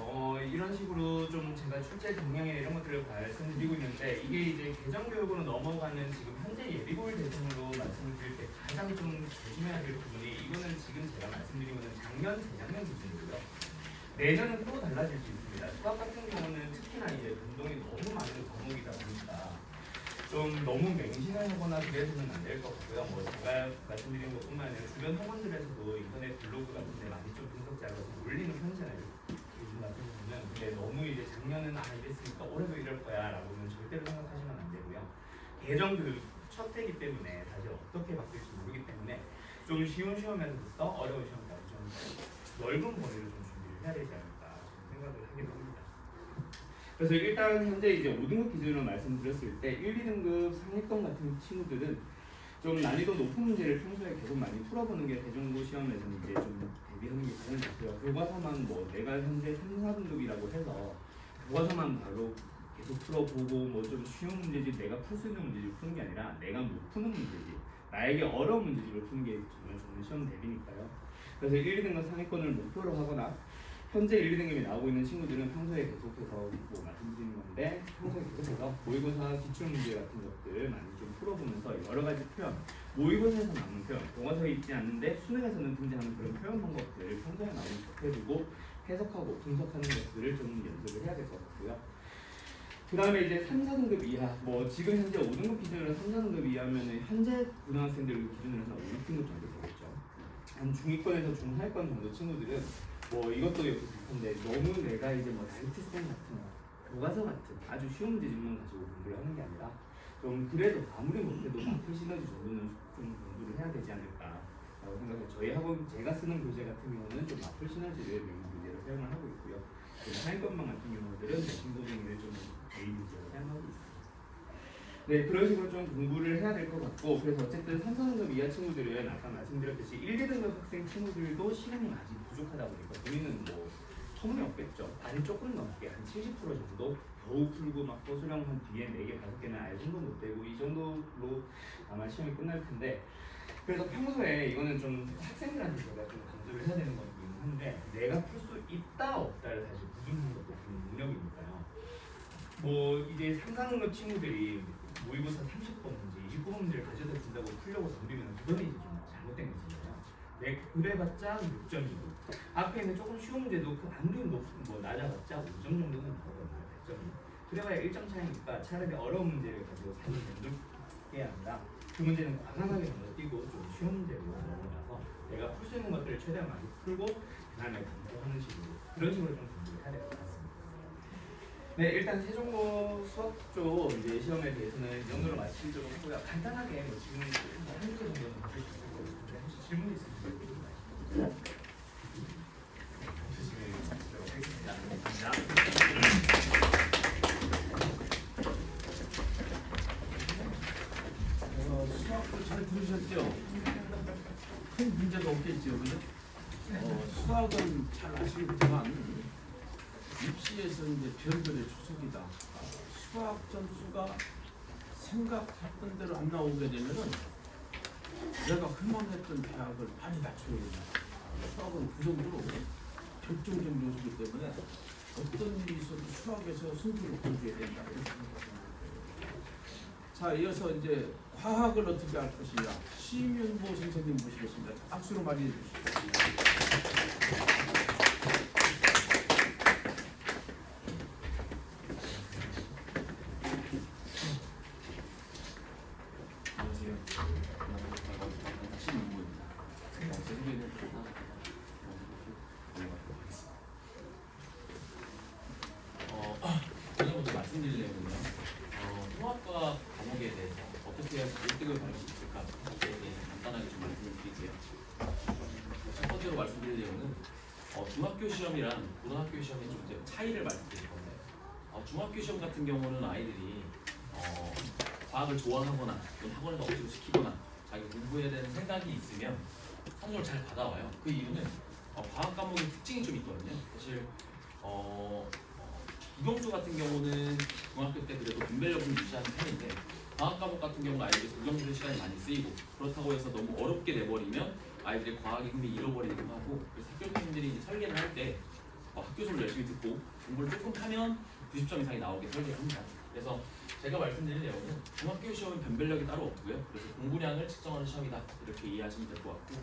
이런 식으로 좀 제가 출제 동향이나 이런 것들을 말씀드리고 있는데 이게 이제 개정교육으로 넘어가는 지금 현재 예비고일 대상으로 말씀드릴 때 가장 좀 조심해야 될 부분이 이거는 지금 제가 말씀드린 거는 작년, 재작년 기준이고요. 내년은 또 달라질 수 있습니다. 수학 같은 경우는 특히나 이제 변동이 너무 많은 과목이다 보니까 좀 너무 맹신하거나 그래서는 안 될 것 같고요. 뭐 제가 말씀드린 것뿐만 아니라 주변 학원들에서도 인터넷 블로그 같은데 많이 좀 분석 자료를 올리는 편이잖아요. 요즘 같은 경우는 근데 너무 이제 작년은 이랬으니까 올해도 이럴 거야라고는 절대로 생각하시면 안 되고요. 개정교육 첫 해기 때문에 사실 어떻게 바뀔지 모르기 때문에 좀 쉬운 시험에서부터 어려운 시험까지 좀 넓은 범위를 좀 준비를 해야 되지 않을까 생각을 하게 됩니다. 그래서 일단 현재 이제 5등급 기준으로 말씀드렸을 때 1, 2등급 상위권 같은 친구들은 좀 난이도 높은 문제를 평소에 계속 많이 풀어보는 게 대중고 시험에서는 이제 좀 대비하는 게 가장 좋고요. 교과서만 뭐 내가 현재 3, 4등급이라고 해서 교과서만 바로 계속 풀어보고 뭐 좀 쉬운 문제집 내가 풀 수 있는 문제집을 푸는 게 아니라 내가 못 푸는 문제집 나에게 어려운 문제집을 푸는 게 정말 좋은 시험 대비니까요. 그래서 1, 2등급 상위권을 목표로 하거나 현재 1, 2등급이 나오고 있는 친구들은 평소에 계속해서 뭐 말씀드리는 건데 평소에 계속해서 모의고사 기출문제 같은 것들 많이 좀 풀어보면서 여러 가지 표현 모의고사에서 나오는 표현 교과서에 있지 않는데 수능에서는 등장하는 그런 표현 방법들을 평소에 많이 접해두고 해석하고 분석하는 것들을 좀 연습을 해야 될 것 같고요. 그 다음에 이제 3, 4등급 이하 뭐 지금 현재 5등급 기준으로 3, 4등급 이하면은 현재 고등학생들 기준으로 한 5, 6등급 정도 되겠죠. 한 중위권에서 중하위권 정도 친구들은 뭐 이것도 이렇게 비슷한데 너무 내가 이제 뭐 라이트성 같은 교과서 같은 아주 쉬운 문제집만 가지고 공부를 하는 게 아니라 좀 그래도 아무리 못해도 마플 시너지 정도는 좀 공부를 해야 되지 않을까라고 생각해요. 저희 학원 제가 쓰는 교재 같은 경우는 좀 마플 시너지를 명문 교재로 사용을 하고 있고요. 하위권만 같은 경우들은 신고등을 좀 개인 교재로 사용하고 있습니다. 네, 그런 식으로 좀 공부를 해야 될 것 같고 그래서 어쨌든 3, 4등급 이하 친구들은 아까 말씀드렸듯이 1, 2등급 학생 친구들도 시간이 아직 부족하다 보니까 우리는 뭐 터무니없겠죠. 반 조금 넘게 한 70% 정도 겨우 풀고 막 소수령 한 뒤에 4개, 5개는 아예 손도 못 대고 이 정도로 아마 시험이 끝날 텐데 그래서 평소에 이거는 좀 학생들한테 제가 좀 강조를 해야 되는 거긴 한데 내가 풀 수 있다 없다를 사실 구분하는 것도 그런 능력이니까요. 뭐 이제 3, 4등급 친구들이 모의고사 30번 문제, 29번 문제를 가져다 준다고 풀려고 덤비면 그거는 이제 좀 잘못된 거잖아요. 그래봤자 6점이고 앞에 있는 조금 쉬운 문제도 그 아무리 뭐 낮아봤자 5점 정도는 나오거든요. 100점이. 그래봐야 1점 차이니까 차라리 어려운 문제를 가지고 사실 게 아니라 그 문제는 과감하게 건너뛰고 좀 쉬운 문제로 넘어가서 내가 풀 수 있는 것들을 최대한 많이 풀고 그 다음에 검토하는 식으로 그런 식으로 좀 공부를 해야 될 것 같습니다. 네, 일단 세종고 수학 쪽 이제 시험에 대해서는 이 정도로 마치도록 하고요. 간단하게 뭐 지금 한 문제 정도는 받을 수 있을 것 같은데 혹시 질문 있으시면 주시면 드리도록 하겠습니다. 감사합니다. 수학도 잘 들으셨죠? 큰 문제가 없겠죠, 그죠? 수학은 잘 아시겠지만 입시에서 이제 별별의 초석이다. 수학 점수가 생각했던 대로 안 나오게 되면은 내가 희망했던 대학을 많이 낮춰야 된다. 수학은 그 정도로 결정적 요소이기 때문에 어떤 일이 있어도 수학에서 승부를 거둬야 된다. 이렇게 생각합니다. 자, 이어서 이제 과학을 어떻게 할 것이냐. 심윤보 선생님 모시겠습니다. 자, 박수로 맞이해 주십시오. 먼저 말씀드리려면요. 통합과 과목에 대해서 어떻게 해야 획득을 받을 수 있을까에 대해 간단하게 좀 말씀을 드릴게요. 첫 번째로 말씀드리려면은 중학교 시험이랑 고등학교 시험의 좀 이제 차이를 말씀드릴 건데 중학교 시험 같은 경우는 아이들이 과학을 좋아하거나 또는 학원에서 억지로 시키거나 자기가 공부해야 되는 생각이 있으면 성적을 잘 받아와요. 그 이유는 과학 과목의 특징이 좀 있거든요. 사실 국영수 같은 경우는 중학교 때 그래도 분별력을 유지하는 편인데 과학 과목 같은 경우는 아이들이 국영수 시간이 많이 쓰이고 그렇다고 해서 너무 어렵게 내버리면 아이들이 과학의 흥미 잃어버리기도 하고 그래서 학교 선생님들이 이제 설계를 할 때 학교 수업을 열심히 듣고 공부를 조금 하면 90점 이상이 나오게 설계를 합니다. 그래서 제가 말씀드릴 내용은 중학교 시험은 변별력이 따로 없고요. 그래서 공부량을 측정하는 시험이다 이렇게 이해하시면 될 것 같고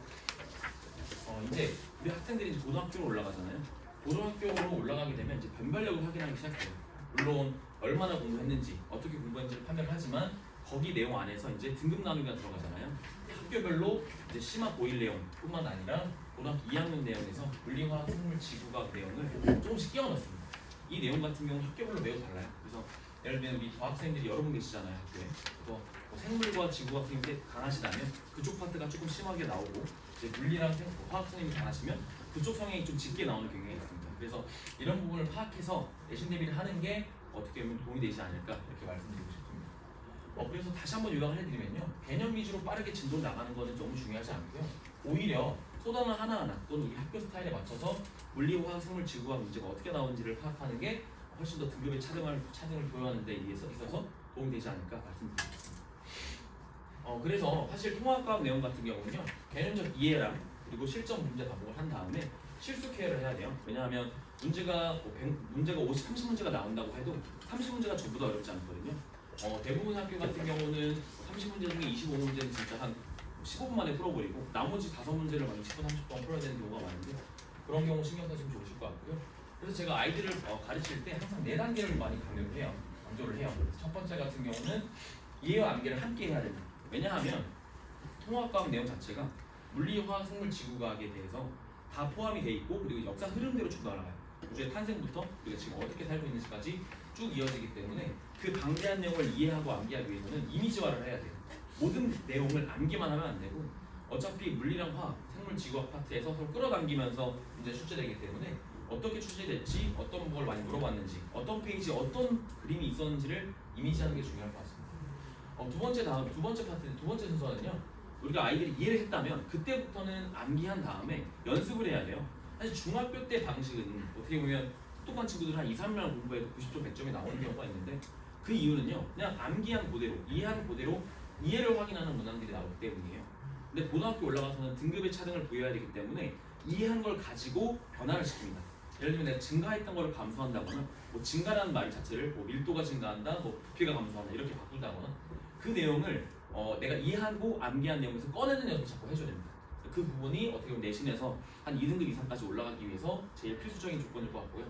이제 우리 학생들이 이제 고등학교로 올라가잖아요. 고등학교로 올라가게 되면 이제 변별력을 확인하기 시작해요. 물론 얼마나 공부했는지 어떻게 공부했는지를 판별을 하지만 거기 내용 안에서 이제 등급 나누기가 들어가잖아요. 학교별로 이제 심화 고일 내용뿐만 아니라 고등학교 2학년 내용에서 물리화학, 생물, 지구과학 내용을 조금씩 끼워 넣습니다. 이 내용 같은 경우는 학교별로 매우 달라요. 그래서 예를 들면 우리 과학생들이 여러 분 계시잖아요 학교에. 그래서 뭐 생물과 지구과학 선생님이 강하시다면 그쪽 파트가 조금 심하게 나오고 이제 물리랑 화학 선생님이 강하시면 그쪽 성향이 좀 짙게 나오는 경향이 있습니다. 그래서 이런 부분을 파악해서 내신 대비를 하는 게 어떻게 보면 도움이 되지 않을까 이렇게 말씀드리고 싶습니다. 그래서 다시 한번 요약을 해드리면요. 개념 위주로 빠르게 진도를 나가는 것은 너무 중요하지 않고요. 오히려 쏟아나 하나하나 또는 우리 학교 스타일에 맞춰서 물리화학, 생물, 지구과학 문제가 어떻게 나오는지를 파악하는 게 훨씬 더 등급의 차등을 보여하는 데 있어서 도움이 되지 않을까 말씀드리겠습니다. 그래서 사실 통합과학 내용 같은 경우는요. 개념적 이해랑 그리고 실전 문제 답복을 한 다음에 실수 케어를 해야 돼요. 왜냐하면 문제가 30문제가 나온다고 해도 30문제가 전부 다 어렵지 않거든요. 대부분 학교 같은 경우는 30문제 중에 25문제는 진짜 한 15분 만에 풀어버리고 나머지 5문제를 막 20분, 30분 풀어야 되는 경우가 많은데 그런 경우 신경 쓰시면 좋으실 것 같고요. 그래서 제가 아이들을 가르칠 때 항상 4단계를 많이 강조를 해요. 첫 번째 같은 경우는 이해와 암기를 함께 해야 됩니다. 왜냐하면 통합과학 내용 자체가 물리, 화학, 생물, 지구과학에 대해서 다 포함이 돼 있고 그리고 역사 흐름대로 쭉 날아가요. 우주의 탄생부터 우리가 지금 어떻게 살고 있는지까지 쭉 이어지기 때문에 그 방대한 내용을 이해하고 암기하기 위해서는 이미지화를 해야 돼요. 모든 내용을 암기만 하면 안 되고 어차피 물리랑 화학, 생물, 지구학 파트에서 서로 끌어당기면서 문제 출제되기 때문에 어떻게 출제됐지, 어떤 걸 많이 물어봤는지, 어떤 페이지에 어떤 그림이 있었는지를 이미지하는 게 중요할 것 같습니다. 두 번째 순서는요. 우리가 아이들이 이해를 했다면 그때부터는 암기한 다음에 연습을 해야 돼요. 사실 중학교 때 방식은 어떻게 보면 똑똑한 친구들은 한 2, 3년 공부해도 90점, 100점이 나오는 경우가 있는데 그 이유는요. 그냥 암기한 그대로, 이해한 그대로 이해를 확인하는 문항들이 나오기 때문이에요. 근데 고등학교 올라가서는 등급의 차등을 부여해야 되기 때문에 이해한 걸 가지고 변화를 시킵니다. 예를 들면 내가 증가했던 걸 감소한다거나 뭐 증가라는 말 자체를 뭐 밀도가 증가한다, 뭐 부피가 감소한다 이렇게 바꾼다거나 그 내용을 내가 이해하고 암기한 내용에서 꺼내는 연습을 자꾸 해줘야 됩니다. 그 부분이 어떻게 보면 내신에서 한 2등급 이상까지 올라가기 위해서 제일 필수적인 조건일 것 같고요.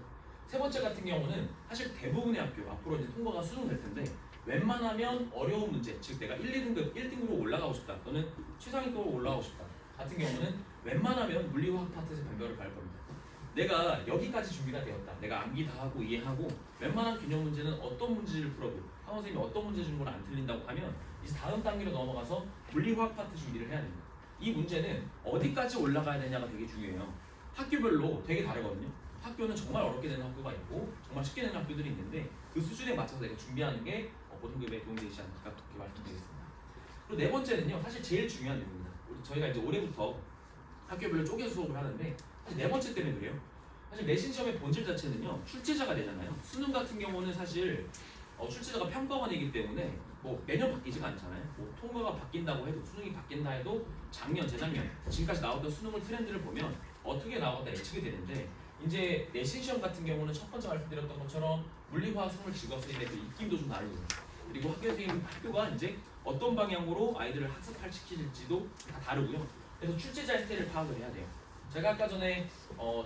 세 번째 같은 경우는 사실 대부분의 학교 앞으로 이제 통과가 수준될 텐데 웬만하면 어려운 문제, 즉 내가 1등급으로 올라가고 싶다 또는 최상위급으로 올라가고 싶다 같은 경우는 웬만하면 물리화학 파트에서 변별을 갈 겁니다. 내가 여기까지 준비가 되었다. 내가 암기 다 하고 이해하고 웬만한 균형 문제는 어떤 문제를 풀어도 학원 선생님이 어떤 문제 준 걸 안 틀린다고 하면 이제 다음 단계로 넘어가서 물리화학 파트 준비를 해야 됩니다. 이 문제는 어디까지 올라가야 되냐가 되게 중요해요. 학교별로 되게 다르거든요. 학교는 정말 어렵게 되는 학교가 있고 정말 쉽게 되는 학교들이 있는데 그 수준에 맞춰서 내가 준비하는 게 고등급에 도움이 되지 않을까 그렇게 말씀드리겠습니다. 그리고 네 번째는요. 사실 제일 중요한 내용입니다. 저희가 이제 올해부터 학교별로 쪼개서 수업을 하는데 사실 네 번째 때문에 그래요. 사실 내신 시험의 본질 자체는요. 출제자가 되잖아요. 수능 같은 경우는 사실 출제자가 평가원이기 때문에 뭐 매년 바뀌지가 않잖아요. 뭐 통과가 바뀐다고 해도 수능이 바뀐다 해도 작년, 재작년 지금까지 나왔던 수능을 트렌드를 보면 어떻게 나왔다 예측이 되는데 이제 내신 시험 같은 경우는 첫 번째 말씀드렸던 것처럼 물리화학, 생물, 지구학 선생님의 그 입김도 좀 다르고 그리고 학교가 이제 어떤 방향으로 아이들을 학습시킬지도 다 다르고요. 그래서 출제자의 스타일을 파악을 해야 돼요. 제가 아까 전에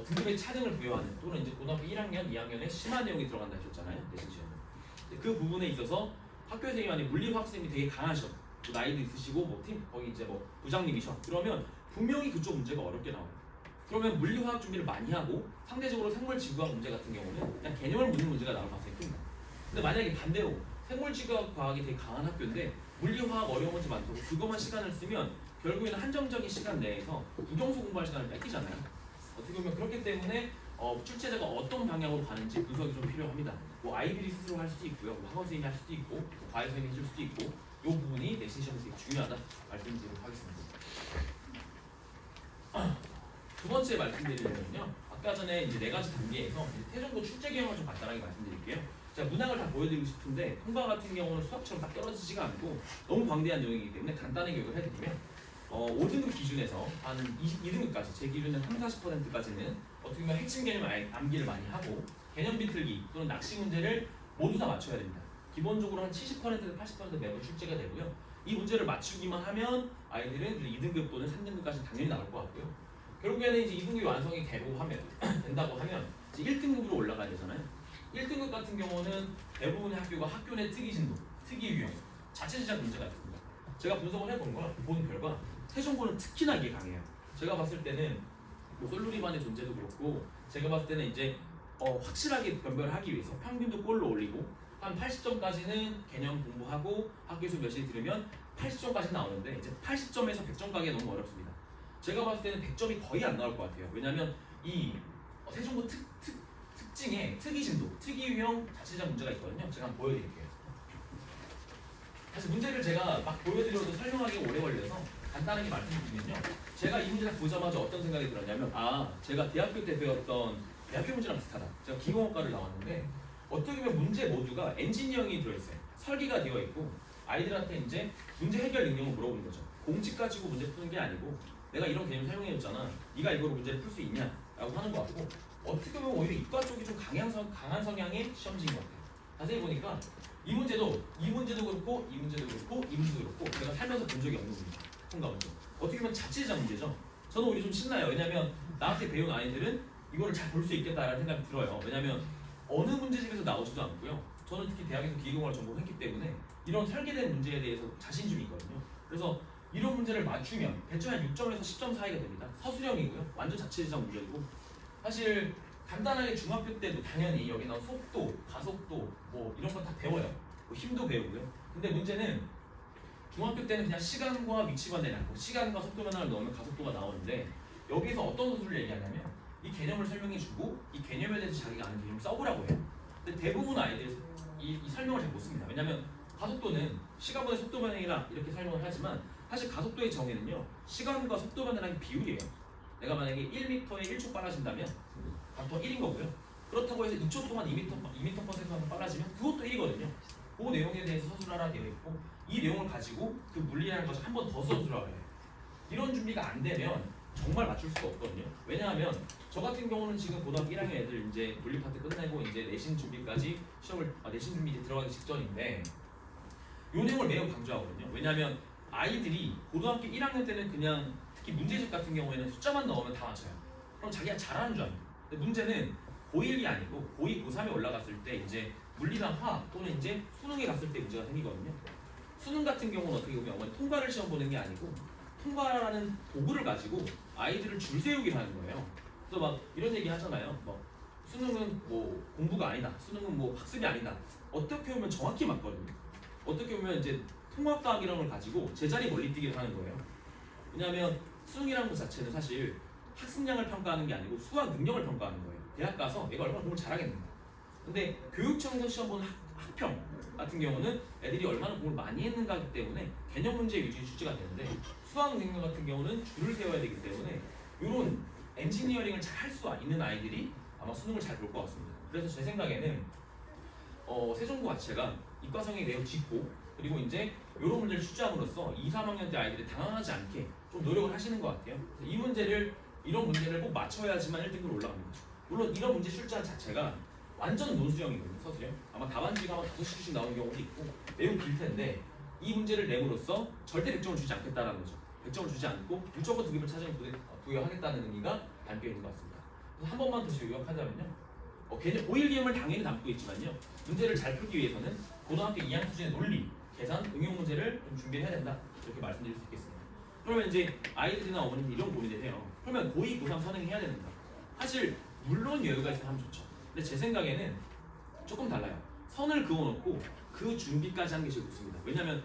등급의 차등을 부여하는 또는 이제 고등학교 1학년, 2학년에 심화 내용이 들어간다 했었잖아요. 내신 시험은. 그 부분에 있어서 학교 선생님이 아닌 물리화학 선생님이 되게 강하셔. 나이도 있으시고 뭐 팀 거기 이제 뭐 부장님이셔. 그러면 분명히 그쪽 문제가 어렵게 나와요. 그러면 물리화학 준비를 많이 하고 상대적으로 생물 지구학 문제 같은 경우는 그냥 개념을 묻는 문제가 나올 가능성이 큽니다. 근데 만약에 반대로 생물 지구학 과학이 되게 강한 학교인데 물리화학 어려운 문제 많다고 그것만 시간을 쓰면 결국에는 한정적인 시간 내에서 국영수 공부할 시간을 뺏기잖아요. 어떻게 보면 그렇기 때문에 출제자가 어떤 방향으로 가는지 분석이 좀 필요합니다. 뭐 아이들이 스스로 할 수도 있고요, 뭐 학원 선생님이 할 수도 있고, 과외 선생님이 해줄 수도 있고 부분이 내신 시험에 되게 중요하다 말씀드리도록 하겠습니다. 두 번째 말씀드리려면요. 아까 전에 이제 네 가지 단계에서 이제 태종고 출제 경험을 좀 간단하게 말씀드릴게요. 제가 문항을 다 보여드리고 싶은데 통과 같은 경우는 수학처럼 딱 떨어지지가 않고 너무 방대한 내용이기 때문에 간단하게 교육을 해드리면 5등급 기준에서 한 22등급까지 제 기준은 30-40%까지는 어떻게 보면 핵심 개념을 암기를 많이 하고 개념 비틀기 또는 낚시 문제를 모두 다 맞춰야 됩니다. 기본적으로 한 70%에서 80% 매번 출제가 되고요. 이 문제를 맞추기만 하면 아이들은 2등급 또는 3등급까지 당연히 나올 것 같고요. 결국에는 이제 2등급이 완성이 된다고 하면 이제 1등급으로 올라가야 되잖아요. 1등급 같은 경우는 대부분의 학교가 학교 내 특이 진도, 특이 유형, 자체 제작 문제가 있습니다. 제가 분석을 해본 결과 세종고는 특히나 이게 강해요. 제가 봤을 때는 뭐 솔루리반의 존재도 그렇고 제가 봤을 때는 이제 확실하게 변별하기 위해서 평균도 꼴로 올리고 한 80점까지는 개념 공부하고 학교 수업 열심히 들으면 80점까지 나오는데 이제 80점에서 100점 가기 너무 어렵습니다. 제가 봤을 때는 100점이 거의 안 나올 것 같아요. 왜냐하면 이 세종고 특징에 특이 진도, 특이 유형 자체적 문제가 있거든요. 제가 한번 보여드릴게요. 사실 문제를 제가 막 보여드려도 설명하기 오래 걸려서 간단하게 말씀드리면요. 제가 이 문제를 보자마자 어떤 생각이 들었냐면 제가 대학교 때 배웠던 대학교 문제랑 비슷하다. 제가 기공학과를 나왔는데 어떻게 보면 문제 모두가 엔지니어링이 들어있어요. 설계가 되어 있고 아이들한테 이제 문제 해결 능력을 물어보는 거죠. 공식 가지고 문제 푸는 게 아니고 내가 이런 개념 설명해줬잖아. 네가 이거로 문제를 풀 수 있냐? 라고 하는 거 같고 어떻게 보면 오히려 이과 쪽이 좀 강한 성향의 시험지인 것 같아요. 자세히 보니까 이 문제도 그렇고 이 문제도 그렇고 이 문제도 그렇고 제가 살면서 본 적이 없는 문제. 통과 문제. 어떻게 보면 자체제작 문제죠. 저는 오히려 좀 신나요. 왜냐하면 나한테 배운 아이들은 이거를 잘 볼 수 있겠다라는 생각이 들어요. 왜냐하면 어느 문제집에서 나오지도 않고요. 저는 특히 대학에서 기계공학을 전공했기 때문에 이런 설계된 문제에 대해서 자신심이 있거든요. 그래서 이런 문제를 맞추면 배점이 한 6점에서 10점 사이가 됩니다. 서술형이고요. 완전 자체제작 문제이고 사실 간단하게 중학교 때도 당연히 여기 나온 속도, 가속도 뭐 이런 거 다 배워요. 뭐 힘도 배우고요. 근데 문제는 중학교 때는 그냥 시간과 위치만 내놓고 시간과 속도 변화를 넣으면 가속도가 나오는데 여기서 어떤 소수를 얘기하냐면 이 개념을 설명해주고 이 개념에 대해서 자기가 아는 개념을 써보라고 해요. 근데 대부분 아이들이 이 설명을 잘 못 씁니다. 왜냐하면 가속도는 시간보다 속도 변형이라 이렇게 설명을 하지만 사실 가속도의 정의는요 시간과 속도 변화라는 비율이에요. 내가 만약에 1m에 1초 빨라진다면 가속도가 1인 거고요. 그렇다고 해서 2초 동안 2m/s 빨라지면 그것도 1이거든요. 그 내용에 대해서 서술하라 되어 있고 이 내용을 가지고 그 물리라는 것을 한 번 더 서술하라 해요. 이런 준비가 안 되면 정말 맞출 수가 없거든요. 왜냐하면 저 같은 경우는 지금 고등학교 1학년 애들 이제 물리 파트 끝내고 이제 내신 준비까지 내신 준비 이제 들어가기 직전인데 이 내용을 매우 강조하거든요. 왜냐하면 아이들이 고등학교 1학년 때는 그냥 특히 문제집 같은 경우에는 숫자만 넣으면 다 맞춰요. 그럼 자기가 잘하는 줄 압니다. 근데 문제는 고1이 아니고 고2, 고3에 올라갔을 때 이제 물리나 화학 또는 이제 수능에 갔을 때 문제가 생기거든요. 수능 같은 경우는 어떻게 보면 어머니 통과를 시험 보는 게 아니고 통과라는 도구를 가지고 아이들을 줄 세우기를 하는 거예요. 그래서 막 이런 얘기 하잖아요. 뭐 수능은 뭐 공부가 아니다. 수능은 뭐 학습이 아니다. 어떻게 보면 정확히 맞거든요. 어떻게 보면 이제 통합과학이라는 걸 가지고 제자리 멀리뛰기를 하는 거예요. 왜냐하면 수능이라는 것 자체는 사실 학습량을 평가하는 게 아니고 수학 능력을 평가하는 거예요. 대학 가서 얘가 얼마나 공부를 잘하겠는가. 근데 교육청에서 시험 보는 학평 같은 경우는 애들이 얼마나 공부를 많이 했는가 하기 때문에 개념 문제 위주의 출제가 되는데 수학 능력 같은 경우는 줄을 세워야 되기 때문에 이런 엔지니어링을 잘 할 수 있는 아이들이 아마 수능을 잘 볼 것 같습니다. 그래서 제 생각에는 세종고 자체가 이과성이 매우 짙고 그리고 이제 이런 문제를 출제함으로써 2, 3학년 때 아이들이 당황하지 않게 좀 노력을 하시는 것 같아요. 그래서 이런 문제를 꼭 맞춰야지만 1등급으로 올라갑니다. 물론 이런 문제 출제 자체가 완전 논술형이거든요. 서술형. 아마 답안지가 한 5시씩 나오는 경우도 있고 매우 길 텐데 이 문제를 내므로써 절대 100점을 주지 않겠다라는 거죠. 100점을 주지 않고 무조건 등급을 부여하겠다는 의미가 담겨 있는 것 같습니다. 그래서 한 번만 더 요약하자면요. 개념 5일 개념을 당연히 담고 있지만요. 문제를 잘 풀기 위해서는 고등학교 2학년 수준의 논리, 계산, 응용 문제를 좀 준비해야 된다. 이렇게 말씀드릴 수 있겠습니다. 그러면 이제 아이들이나 어머니들이 이런 고민을 해요. 그러면 고2, 고3 선행해야 된다. 사실 물론 여유가 있으면 하면 좋죠. 근데 제 생각에는 조금 달라요. 선을 그어놓고 그 준비까지 하는 게 제일 좋습니다. 왜냐하면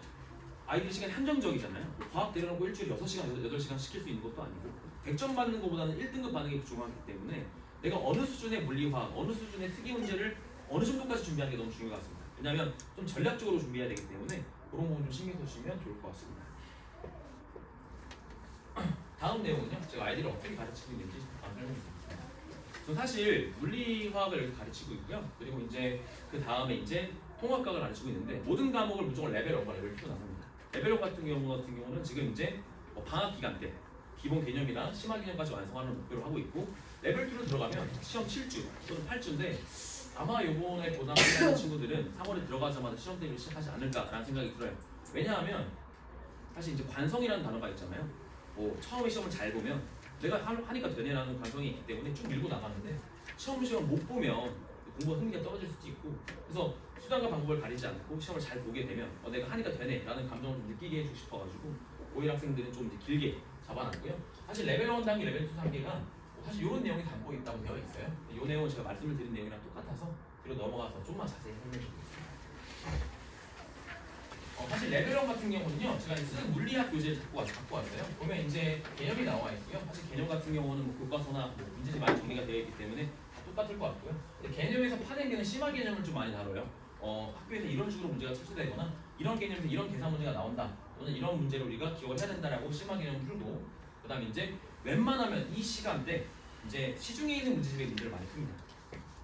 아이들 시간이 한정적이잖아요. 과학 내려놓고 일주일에 6시간, 8시간 시킬 수 있는 것도 아니고 100점 받는 것보다는 1등급 받는 게 더 중요하기 때문에 내가 어느 수준의 물리화학, 어느 수준의 특이 문제를 어느 정도까지 준비하는 게 너무 중요한 것 같습니다. 왜냐하면 좀 전략적으로 준비해야 되기 때문에 그런 부분 좀 신경 써주시면 좋을 것 같습니다. 다음 내용은요. 제가 아이들을 어떻게 가르치고 있는지 잠깐 설명드리겠습니다. 저 사실 물리화학을 이렇게 가르치고 있고요. 그리고 이제 그 다음에 이제 통합과학을 가르치고 있는데 모든 과목을 무조건 레벨 1과 레벨 2로 나눕니다. 레벨 1 같은 경우는 지금 이제 방학 기간 때 기본 개념이나 심화 개념까지 완성하는 목표로 하고 있고 레벨 2로 들어가면 시험 7주 또는 8주인데 아마 요번에 고등학교 친구들은 3월에 들어가자마자 시험 대비를 시작하지 않을까라는 생각이 들어요. 왜냐하면 사실 이제 관성이라는 단어가 있잖아요. 뭐 처음에 시험을 잘 보면 내가 하니까 되네라는 관성이 있기 때문에 쭉 밀고 나가는데 시험을 못 보면 공부가 흥미가 떨어질 수도 있고 그래서 수단과 방법을 가리지 않고 시험을 잘 보게 되면 내가 하니까 되네라는 감정을 좀 느끼게 해주고 싶어가지고 고1 학생들은 좀 이제 길게 잡아놨고요. 사실 레벨 1 단계, 레벨 2 단계가 사실 이런 내용이 담고 있다고 되어 있어요. 이 내용은 제가 말씀을 드린 내용이랑 똑같아서 뒤로 넘어가서 좀만 자세히 설명해 드리겠습니다. 사실 레벨 1 같은 경우는요, 제가 쓰는 물리학 교재를 갖고 왔어요. 보면 이제 개념이 나와 있고요. 사실 개념 같은 경우는 뭐 교과서나 뭐 문제집이 많이 정리가 되어 있기 때문에 다 똑같을 것 같고요. 근데 개념에서 파생되는 심화 개념을 좀 많이 다뤄요. 학교에서 이런 식으로 문제가 출제되거나 이런 개념에서 이런 계산 문제가 나온다. 또는 이런 문제를 우리가 기억을 해야 된다라고 심화 개념을 풀고 그다음에 이제 웬만하면 이 시간대 이제 시중에 있는 문제집의 문제를 많이 풉니다.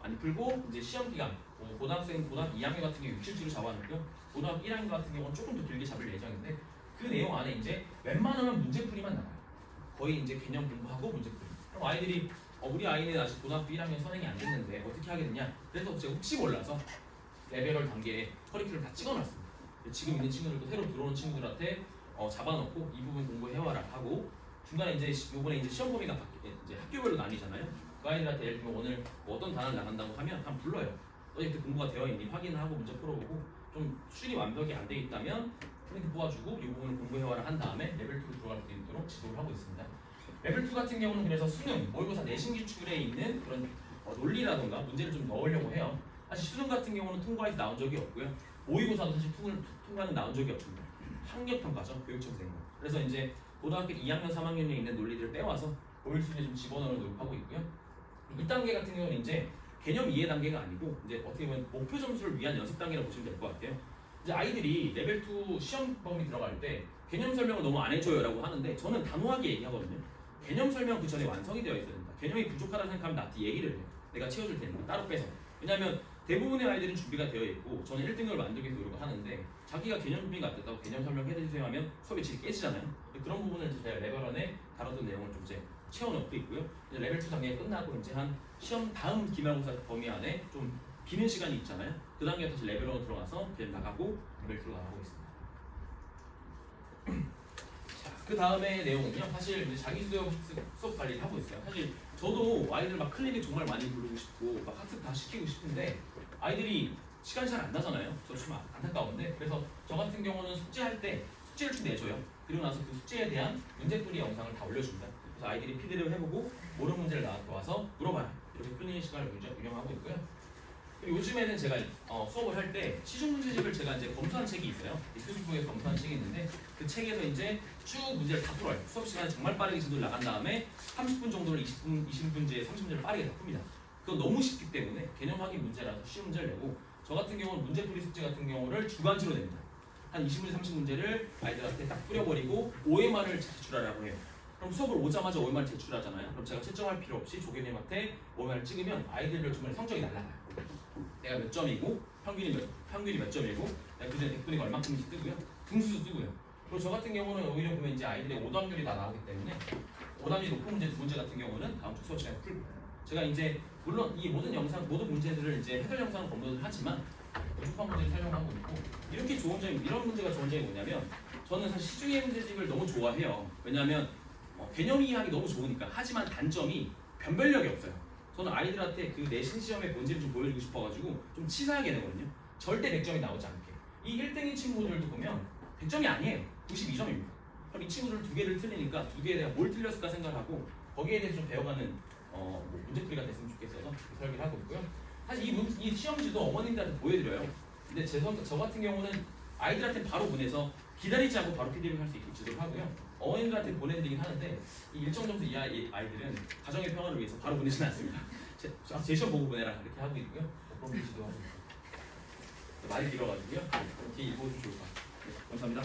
많이 풀고 이제 시험 기간 고등학교 2학년 같은 경우 6, 7주로 잡아놓고요. 고등학교 1학년 같은 경우는 조금 더 길게 잡을 예정인데 그 내용 안에 이제 웬만하면 문제풀이만 나와요. 거의 이제 개념 공부하고 문제풀이. 그럼 아이들이 우리 아이는 아직 고등학교 1학년 선행이 안 됐는데 어떻게 하게 되냐? 그래서 제가 혹시 몰라서 레벨 단계에 커리큘럼 다 찍어놨습니다. 지금 있는 친구들도 새로 들어오는 친구들한테 잡아놓고 이 부분 공부해와라 하고 중간에 이제 요번에 이제 시험 범위가 이제 학교별로 나뉘잖아요. 그 아이들한테 예를 들면 오늘 뭐 어떤 단어를 나간다고 하면 한번 불러요. 프로젝트 공부가 되어 있니 확인을 하고 문제 풀어보고 좀 수준이 완벽히 안 돼 있다면 프린트 뽑아주고 이 부분을 공부해와라 한 다음에 레벨 2로 들어갈 수 있도록 지도를 하고 있습니다. 레벨 2 같은 경우는 그래서 수능, 모의고사 내신 기출에 있는 그런 논리라던가 문제를 좀 넣으려고 해요. 사실 수능 같은 경우는 통과해서 나온 적이 없고요. 모의고사도 사실 통과는 나온 적이 없습니다. 학력평가죠, 교육청생고. 그래서 이제 고등학교 2학년, 3학년에 있는 논리들을 빼와서 고일 수준에 좀 집어넣으려고 노력하고 있고요. 2단계 같은 경우는 이제 개념 이해 단계가 아니고 이제 어떻게 보면 목표 점수를 위한 연습 단계라고 보시면 될 것 같아요. 이제 아이들이 레벨 2 시험 범위 들어갈 때 개념 설명을 너무 안 해줘요라고 하는데 저는 단호하게 얘기하거든요. 개념 설명 그 전에 완성이 되어 있어야 된다. 개념이 부족하다고 생각하면 나한테 얘기를 해요. 내가 채워줄 테니까 따로 빼서. 왜냐하면 대부분의 아이들은 준비가 되어 있고 저는 1등급을 만들기 위해서 노력을 하는데 자기가 개념 준비가 안 됐다고 개념 설명해주세요 하면 수업의 질이 깨지잖아요. 그런 부분을 제가 레벨 1에 다뤘던 내용을 좀 이제 채워넣고 있고요. 이제 레벨 2 단계 끝나고 이제 한 시험 다음 기말고사 범위 안에 좀 비는 시간이 있잖아요. 그 단계에 다시 레벨 1로 들어가서 그냥 나가고 레벨 2로 나가고 있습니다. 자, 그 다음에 내용은요. 사실 이제 자기주도 수업 관리를 하고 있어요. 사실 저도 아이들 막 클리닉 정말 많이 부르고 싶고 막 학습 다 시키고 싶은데 아이들이 시간이 잘 안 나잖아요. 저 좀 안타까운데 그래서 저 같은 경우는 숙제할 때 숙제를 좀 내줘요. 그리고 나서 그 숙제에 대한 문제풀이 영상을 다 올려줍니다. 그래서 아이들이 피드를 해보고 모르는 문제를 나한테 와서 물어봐요. 이렇게 풀리는 시간을 운영하고 있고요. 그리고 요즘에는 제가 수업을 할 때 시중 문제집을 제가 이제 검수한 책이 있어요. 교수부에서 검수한 책이 있는데 그 책에서 이제 쭉 문제를 다 풀어요. 수업 시간에 정말 빠르게 진도를 나간 다음에 30분 정도를 20분째에 30문제를 빠르게 다 풉니다. 그건 너무 쉽기 때문에 개념 확인 문제라서 쉬운 문제를 내고 저 같은 경우는 문제풀이 숙제 같은 경우를 주간치로 냅니다. 한 20문제, 30문제를 아이들한테 딱 뿌려버리고 OMR을 제출하라고 해요. 그럼 수업을 오자마자 OMR 제출하잖아요. 그럼 제가 채점할 필요 없이 조교님한테 OMR을 찍으면 아이들별 중간에 성적이 날라가요. 내가 몇 점이고 평균이 몇 점이고 내가 그중에 백분위가 얼마큼인지 뜨고요. 등수도 뜨고요. 그리고 저 같은 경우는 오히려 보면 이제 아이들의 오답률이 다 나오기 때문에 오답률이 높은 문제 두 문제 같은 경우는 다음 주 수업 시간에 풀고 제가 이제 물론 이 모든 문제들을 이제 해설 영상을 업로드를 하지만 축판 문제를 설명하고 있고 이렇게 좋은 점이 이런 문제가 좋은 점이 뭐냐면 저는 사실 시중의 문제집을 너무 좋아해요. 왜냐하면 개념 이해하기 너무 좋으니까. 하지만 단점이 변별력이 없어요. 저는 아이들한테 그 내신 시험의 본질을 좀 보여주고 싶어가지고 좀 치사하게 내거든요. 절대 100점이 나오지 않게. 이 1등인 친구들도 보면 100점이 아니에요. 92점입니다. 그럼 이 친구들 두 개를 틀리니까 두 개에 내가 뭘 틀렸을까 생각하고 거기에 대해서 좀 배워가는 뭐 문제풀이가 됐으면 좋겠어서 설계를 하고 있고요. 사실 이 시험지도 어머님들한테 보여드려요. 근데 저 같은 경우는 아이들한테 바로 보내서 기다리지 않고 바로 피드백 할 수 있게 지도를 하고요. 어머님들한테 보내드리긴 하는데 이 일정 점수 이하 아이들은 가정의 평화를 위해서 바로 보내지는 않습니다. 제 시험 보고 보내라 이렇게 하고 있고요. 그런 지도하고 있어요. 말이 길어가지고요. 이렇게 읽어도 좋을 것 같아요. 감사합니다.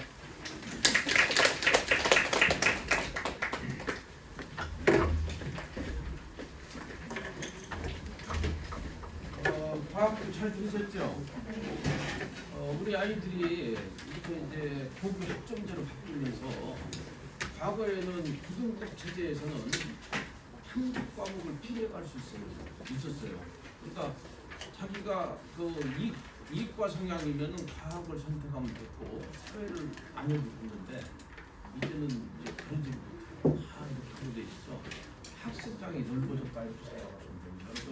과학도 잘 들으셨죠? 우리 아이들이 이렇게 이제 고교 학점제로 바뀌면서 과거에는 고등급 체제에서는 한국 과목을 피해갈 수 있었어요. 그러니까 자기가 그 이과 성향이면은 과학을 선택하면 됐고 사회를 안 해도 됐는데 이제는 이제 그런 식으로 다 이렇게 돼 있어. 학습장이 넓어졌다 이렇게 생각하시면 됩니다. 그래서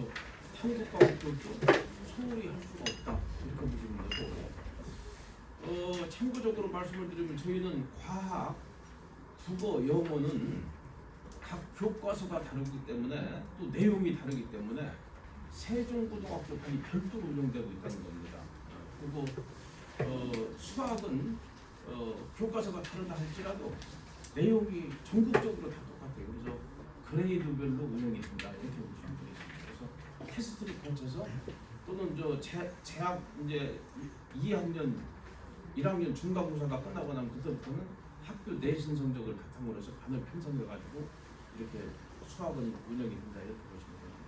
한국 과목도 소홀히 할 수가 없다 이렇게 보시면 되고 참고적으로 말씀을 드리면 저희는 과학, 국어, 영어는 각 교과서가 다르기 때문에 또 내용이 다르기 때문에 세종고등학교판이 별도로 운영되고 있다는 겁니다. 그리고 수학은 교과서가 다르다 할지라도 내용이 전국적으로 다 똑같아요. 그래서 그레이드별로 운영이 된다 이렇게 보시면 되겠습니다. 그래서 테스트를 거쳐서 또는 재학 이제 2학년, 1학년 중간고사가 끝나고 나면 그때부터는 학교 내신 성적을 바탕으로 해서 반을 편성해가지고 이렇게 수학은 운영이 된다 이렇게 보시면 됩니다.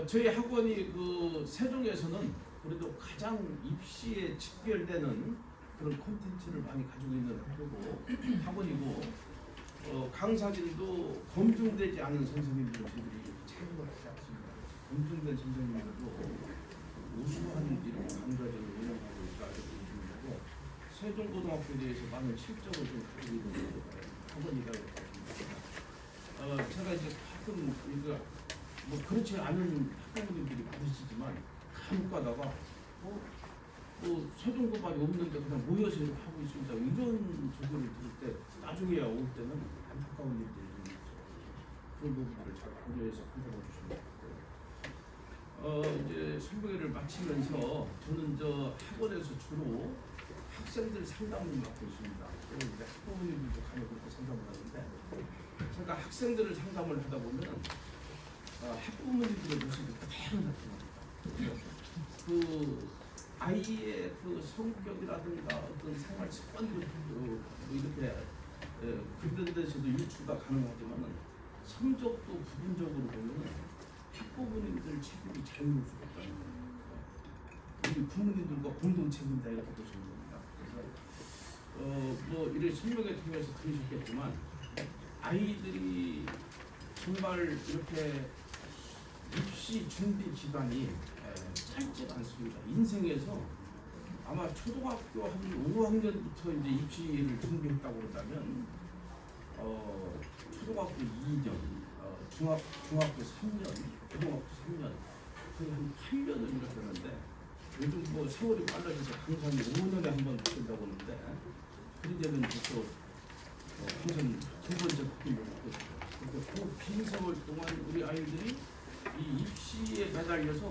저희 학원이 그 세종에서는 그래도 가장 입시에 직결되는 그런 콘텐츠를 많이 가지고 있는 학교고 학원이고 강사진도 검증되지 않은 선생님들을 저희들이 채용을 하지 않습니다. 검증된 선생님들도 우수한 이런 강좌를 운영하고 있다 이렇게 보시면 되고 세종고등학교에 대해서 많은 실적을 좀 가지고 있는 학원이다 이렇게 보시면 됩니다. 제가 이제 가끔 그러니까 뭐 그렇지 않은 학부모님들이 많으시지만 간혹 가다가 세종고발이 없는데 그냥 모여서 이렇게 하고 있습니다. 이런 소리를 들을 때 나중에야 올 때는 안타까운 일들이 좀 있죠. 그런 부분들을 잘 고려해서 판단해 주시면 되고요. 이제 설명회를 마치면서 저는 학원에서 주로 학생들 상담을 맡고 있습니다. 그리고 이제 학부모님들도 간혹 그렇게 상담을 하는데 제가 학생들을 상담을 하다 보면 학부모님들의 모습이 그대로 나타납니다. 그 아이의 그 성격이라든가 어떤 생활 습관들 이렇게 그런 데서도 유추가 가능하지만은 성적도 부분적으로 보면 학부모님들 책임이 자유로울 수가 없다는 거예요. 우리 부모님들과 공동 책임이다 이렇게 보시면 됩니다. 그래서 뭐 이런 설명회 통해서 들으셨겠지만 아이들이 정말 이렇게 입시 준비 기간이 짧지 않습니다. 인생에서 아마 초등학교 한 5학년부터 이제 입시를 준비했다고 그러다면 초등학교 2년, 중학교 3년, 고등학교 3년 거의 한 8년을 이렇게 하는데 요즘 뭐 세월이 빨라져서 강산이 5년에 한 번 바뀐다고 하는데 그러려면 벌써 항상 두 번째 바뀐다고 하거든요. 그러니까 그 긴 세월 동안 우리 아이들이 이 입시에 매달려서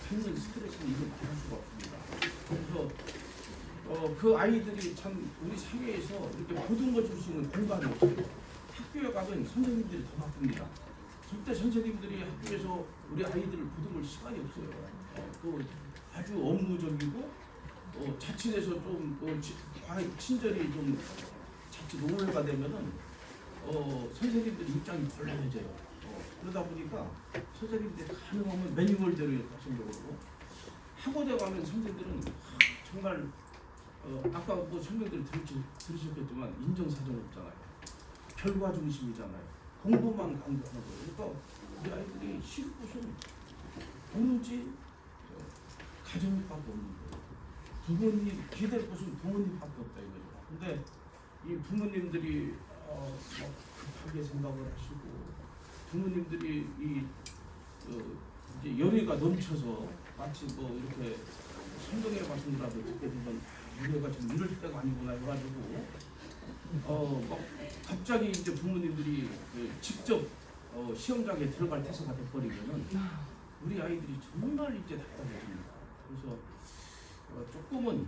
받는 스트레스는 이걸 말할 수가 없습니다. 그래서 그 아이들이 참 우리 사회에서 이렇게 보듬어 줄 수 있는 공간이 없어요. 학교에 가면 선생님들이 더 바쁩니다. 절대 선생님들이 학교에서 우리 아이들을 보듬을 시간이 없어요. 또 아주 업무적이고 자칫해서 좀 친절히 좀 자칫 오해가 되면은 선생님들 입장이 곤란해져요. 그러다 보니까 선생님들이 가능하면 매뉴얼대로 이렇게 하시려고 그러고 학원에 가면 선생님들은 정말 아까 뭐 설명들 들으셨겠지만 인정사정 없잖아요. 결과 중심이잖아요. 공부만 강조하는 거예요. 그러니까 우리 아이들이 쉴 곳은 오로지 가정밖에 없는 거예요. 부모님 기댈 곳은 부모님밖에 없다 이거죠. 근데 이 부모님들이 급하게 생각을 하시고 부모님들이 이제 열의가 넘쳐서 마치 뭐 이렇게 성경회 같은 거라도 듣게 되면 우리가 지금 이럴 때가 아니구나 해가지고 막 갑자기 이제 부모님들이 직접 시험장에 들어갈 태세가 돼버리면은 우리 아이들이 정말 이제 답답해집니다. 그래서 조금은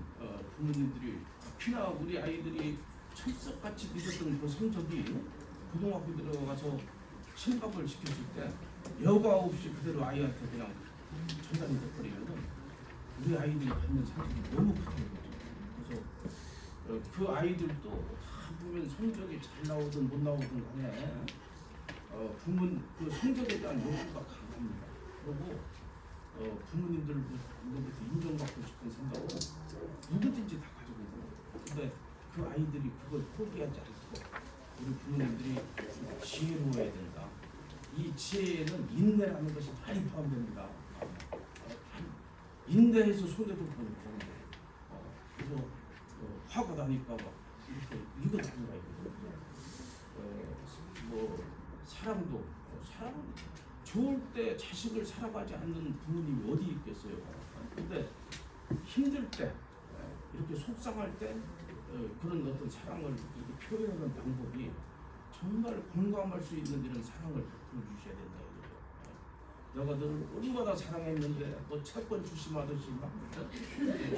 부모님들이 특히나 우리 아이들이 철석같이 믿었던 그 성적이 고등학교 들어가서 심각을 시켰을 때 여과 없이 그대로 아이한테 그냥 전달이 돼버리면은 우리 아이들이 받는 상처가 너무 크다는 거죠. 그래서 그 아이들도 다 보면 성적이 잘 나오든 못 나오든 간에 그 성적에 대한 욕구가 강합니다. 그리고 부모님들로부터 인정받고 싶은 생각은 누구든지 다 가지고 있거든요. 근데 그 아이들이 그걸 포기하지 않고 우리 부모님들이 지혜로워야 된다. 이 지혜에는 인내라는 것이 많이 포함됩니다. 인내해서 손해도 보는 거예요. 그래서 화가 나니까 막 이렇게 이거 나는 거거든요. 뭐 사랑은 좋을 때 자식을 사랑하지 않는 부모님이 어디 있겠어요. 근데 힘들 때 이렇게 속상할 때 그런 어떤 사랑을 이렇게 표현하는 방법이 정말 공감할 수 있는 이런 사랑을 베풀어 주셔야 된다 이거죠. 내가 너를 얼마나 사랑했는데 너 채권 주심하듯이 막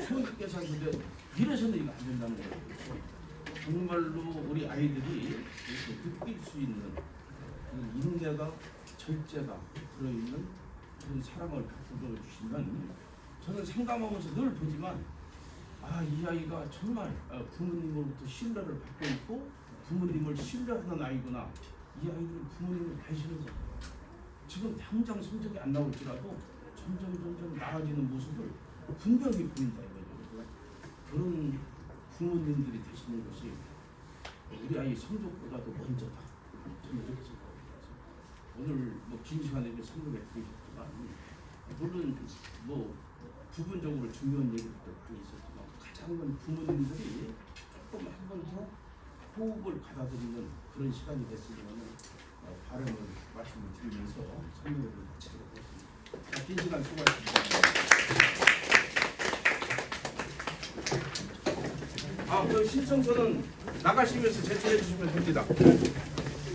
손익 계산인데 이래서는 이거 안 된다는 거예요. 그래서 정말로 우리 아이들이 이렇게 느낄 수 있는 그런 인내가 절제가 들어있는 그런 사랑을 베풀어 주시면 저는 상담하면서 늘 보지만 이 아이가 정말 부모님으로부터 신뢰를 받고 있고 부모님을 신뢰하는 아이구나. 이 아이들은 부모님을 배신하는 거예요. 지금 당장 성적이 안 나올지라도 점점 나아지는 모습을 분명히 보인다 이거죠. 그런 부모님들이 되시는 것이 우리 아이 성적보다도 먼저다. 저는 이렇게 생각합니다. 오늘 긴 시간에 설명해 드리셨지만 물론 부분적으로 중요한 얘기도 많이 있었지만 가장은 부모님들이 조금 한 번 더 호흡을 받아들이는 그런 시간이 됐으면 바람을 말씀을 드리면서 설명을 마치도록 하겠습니다. 긴 시간 수고하셨습니다. 그 신청서는 나가시면서 제출해 주시면 됩니다.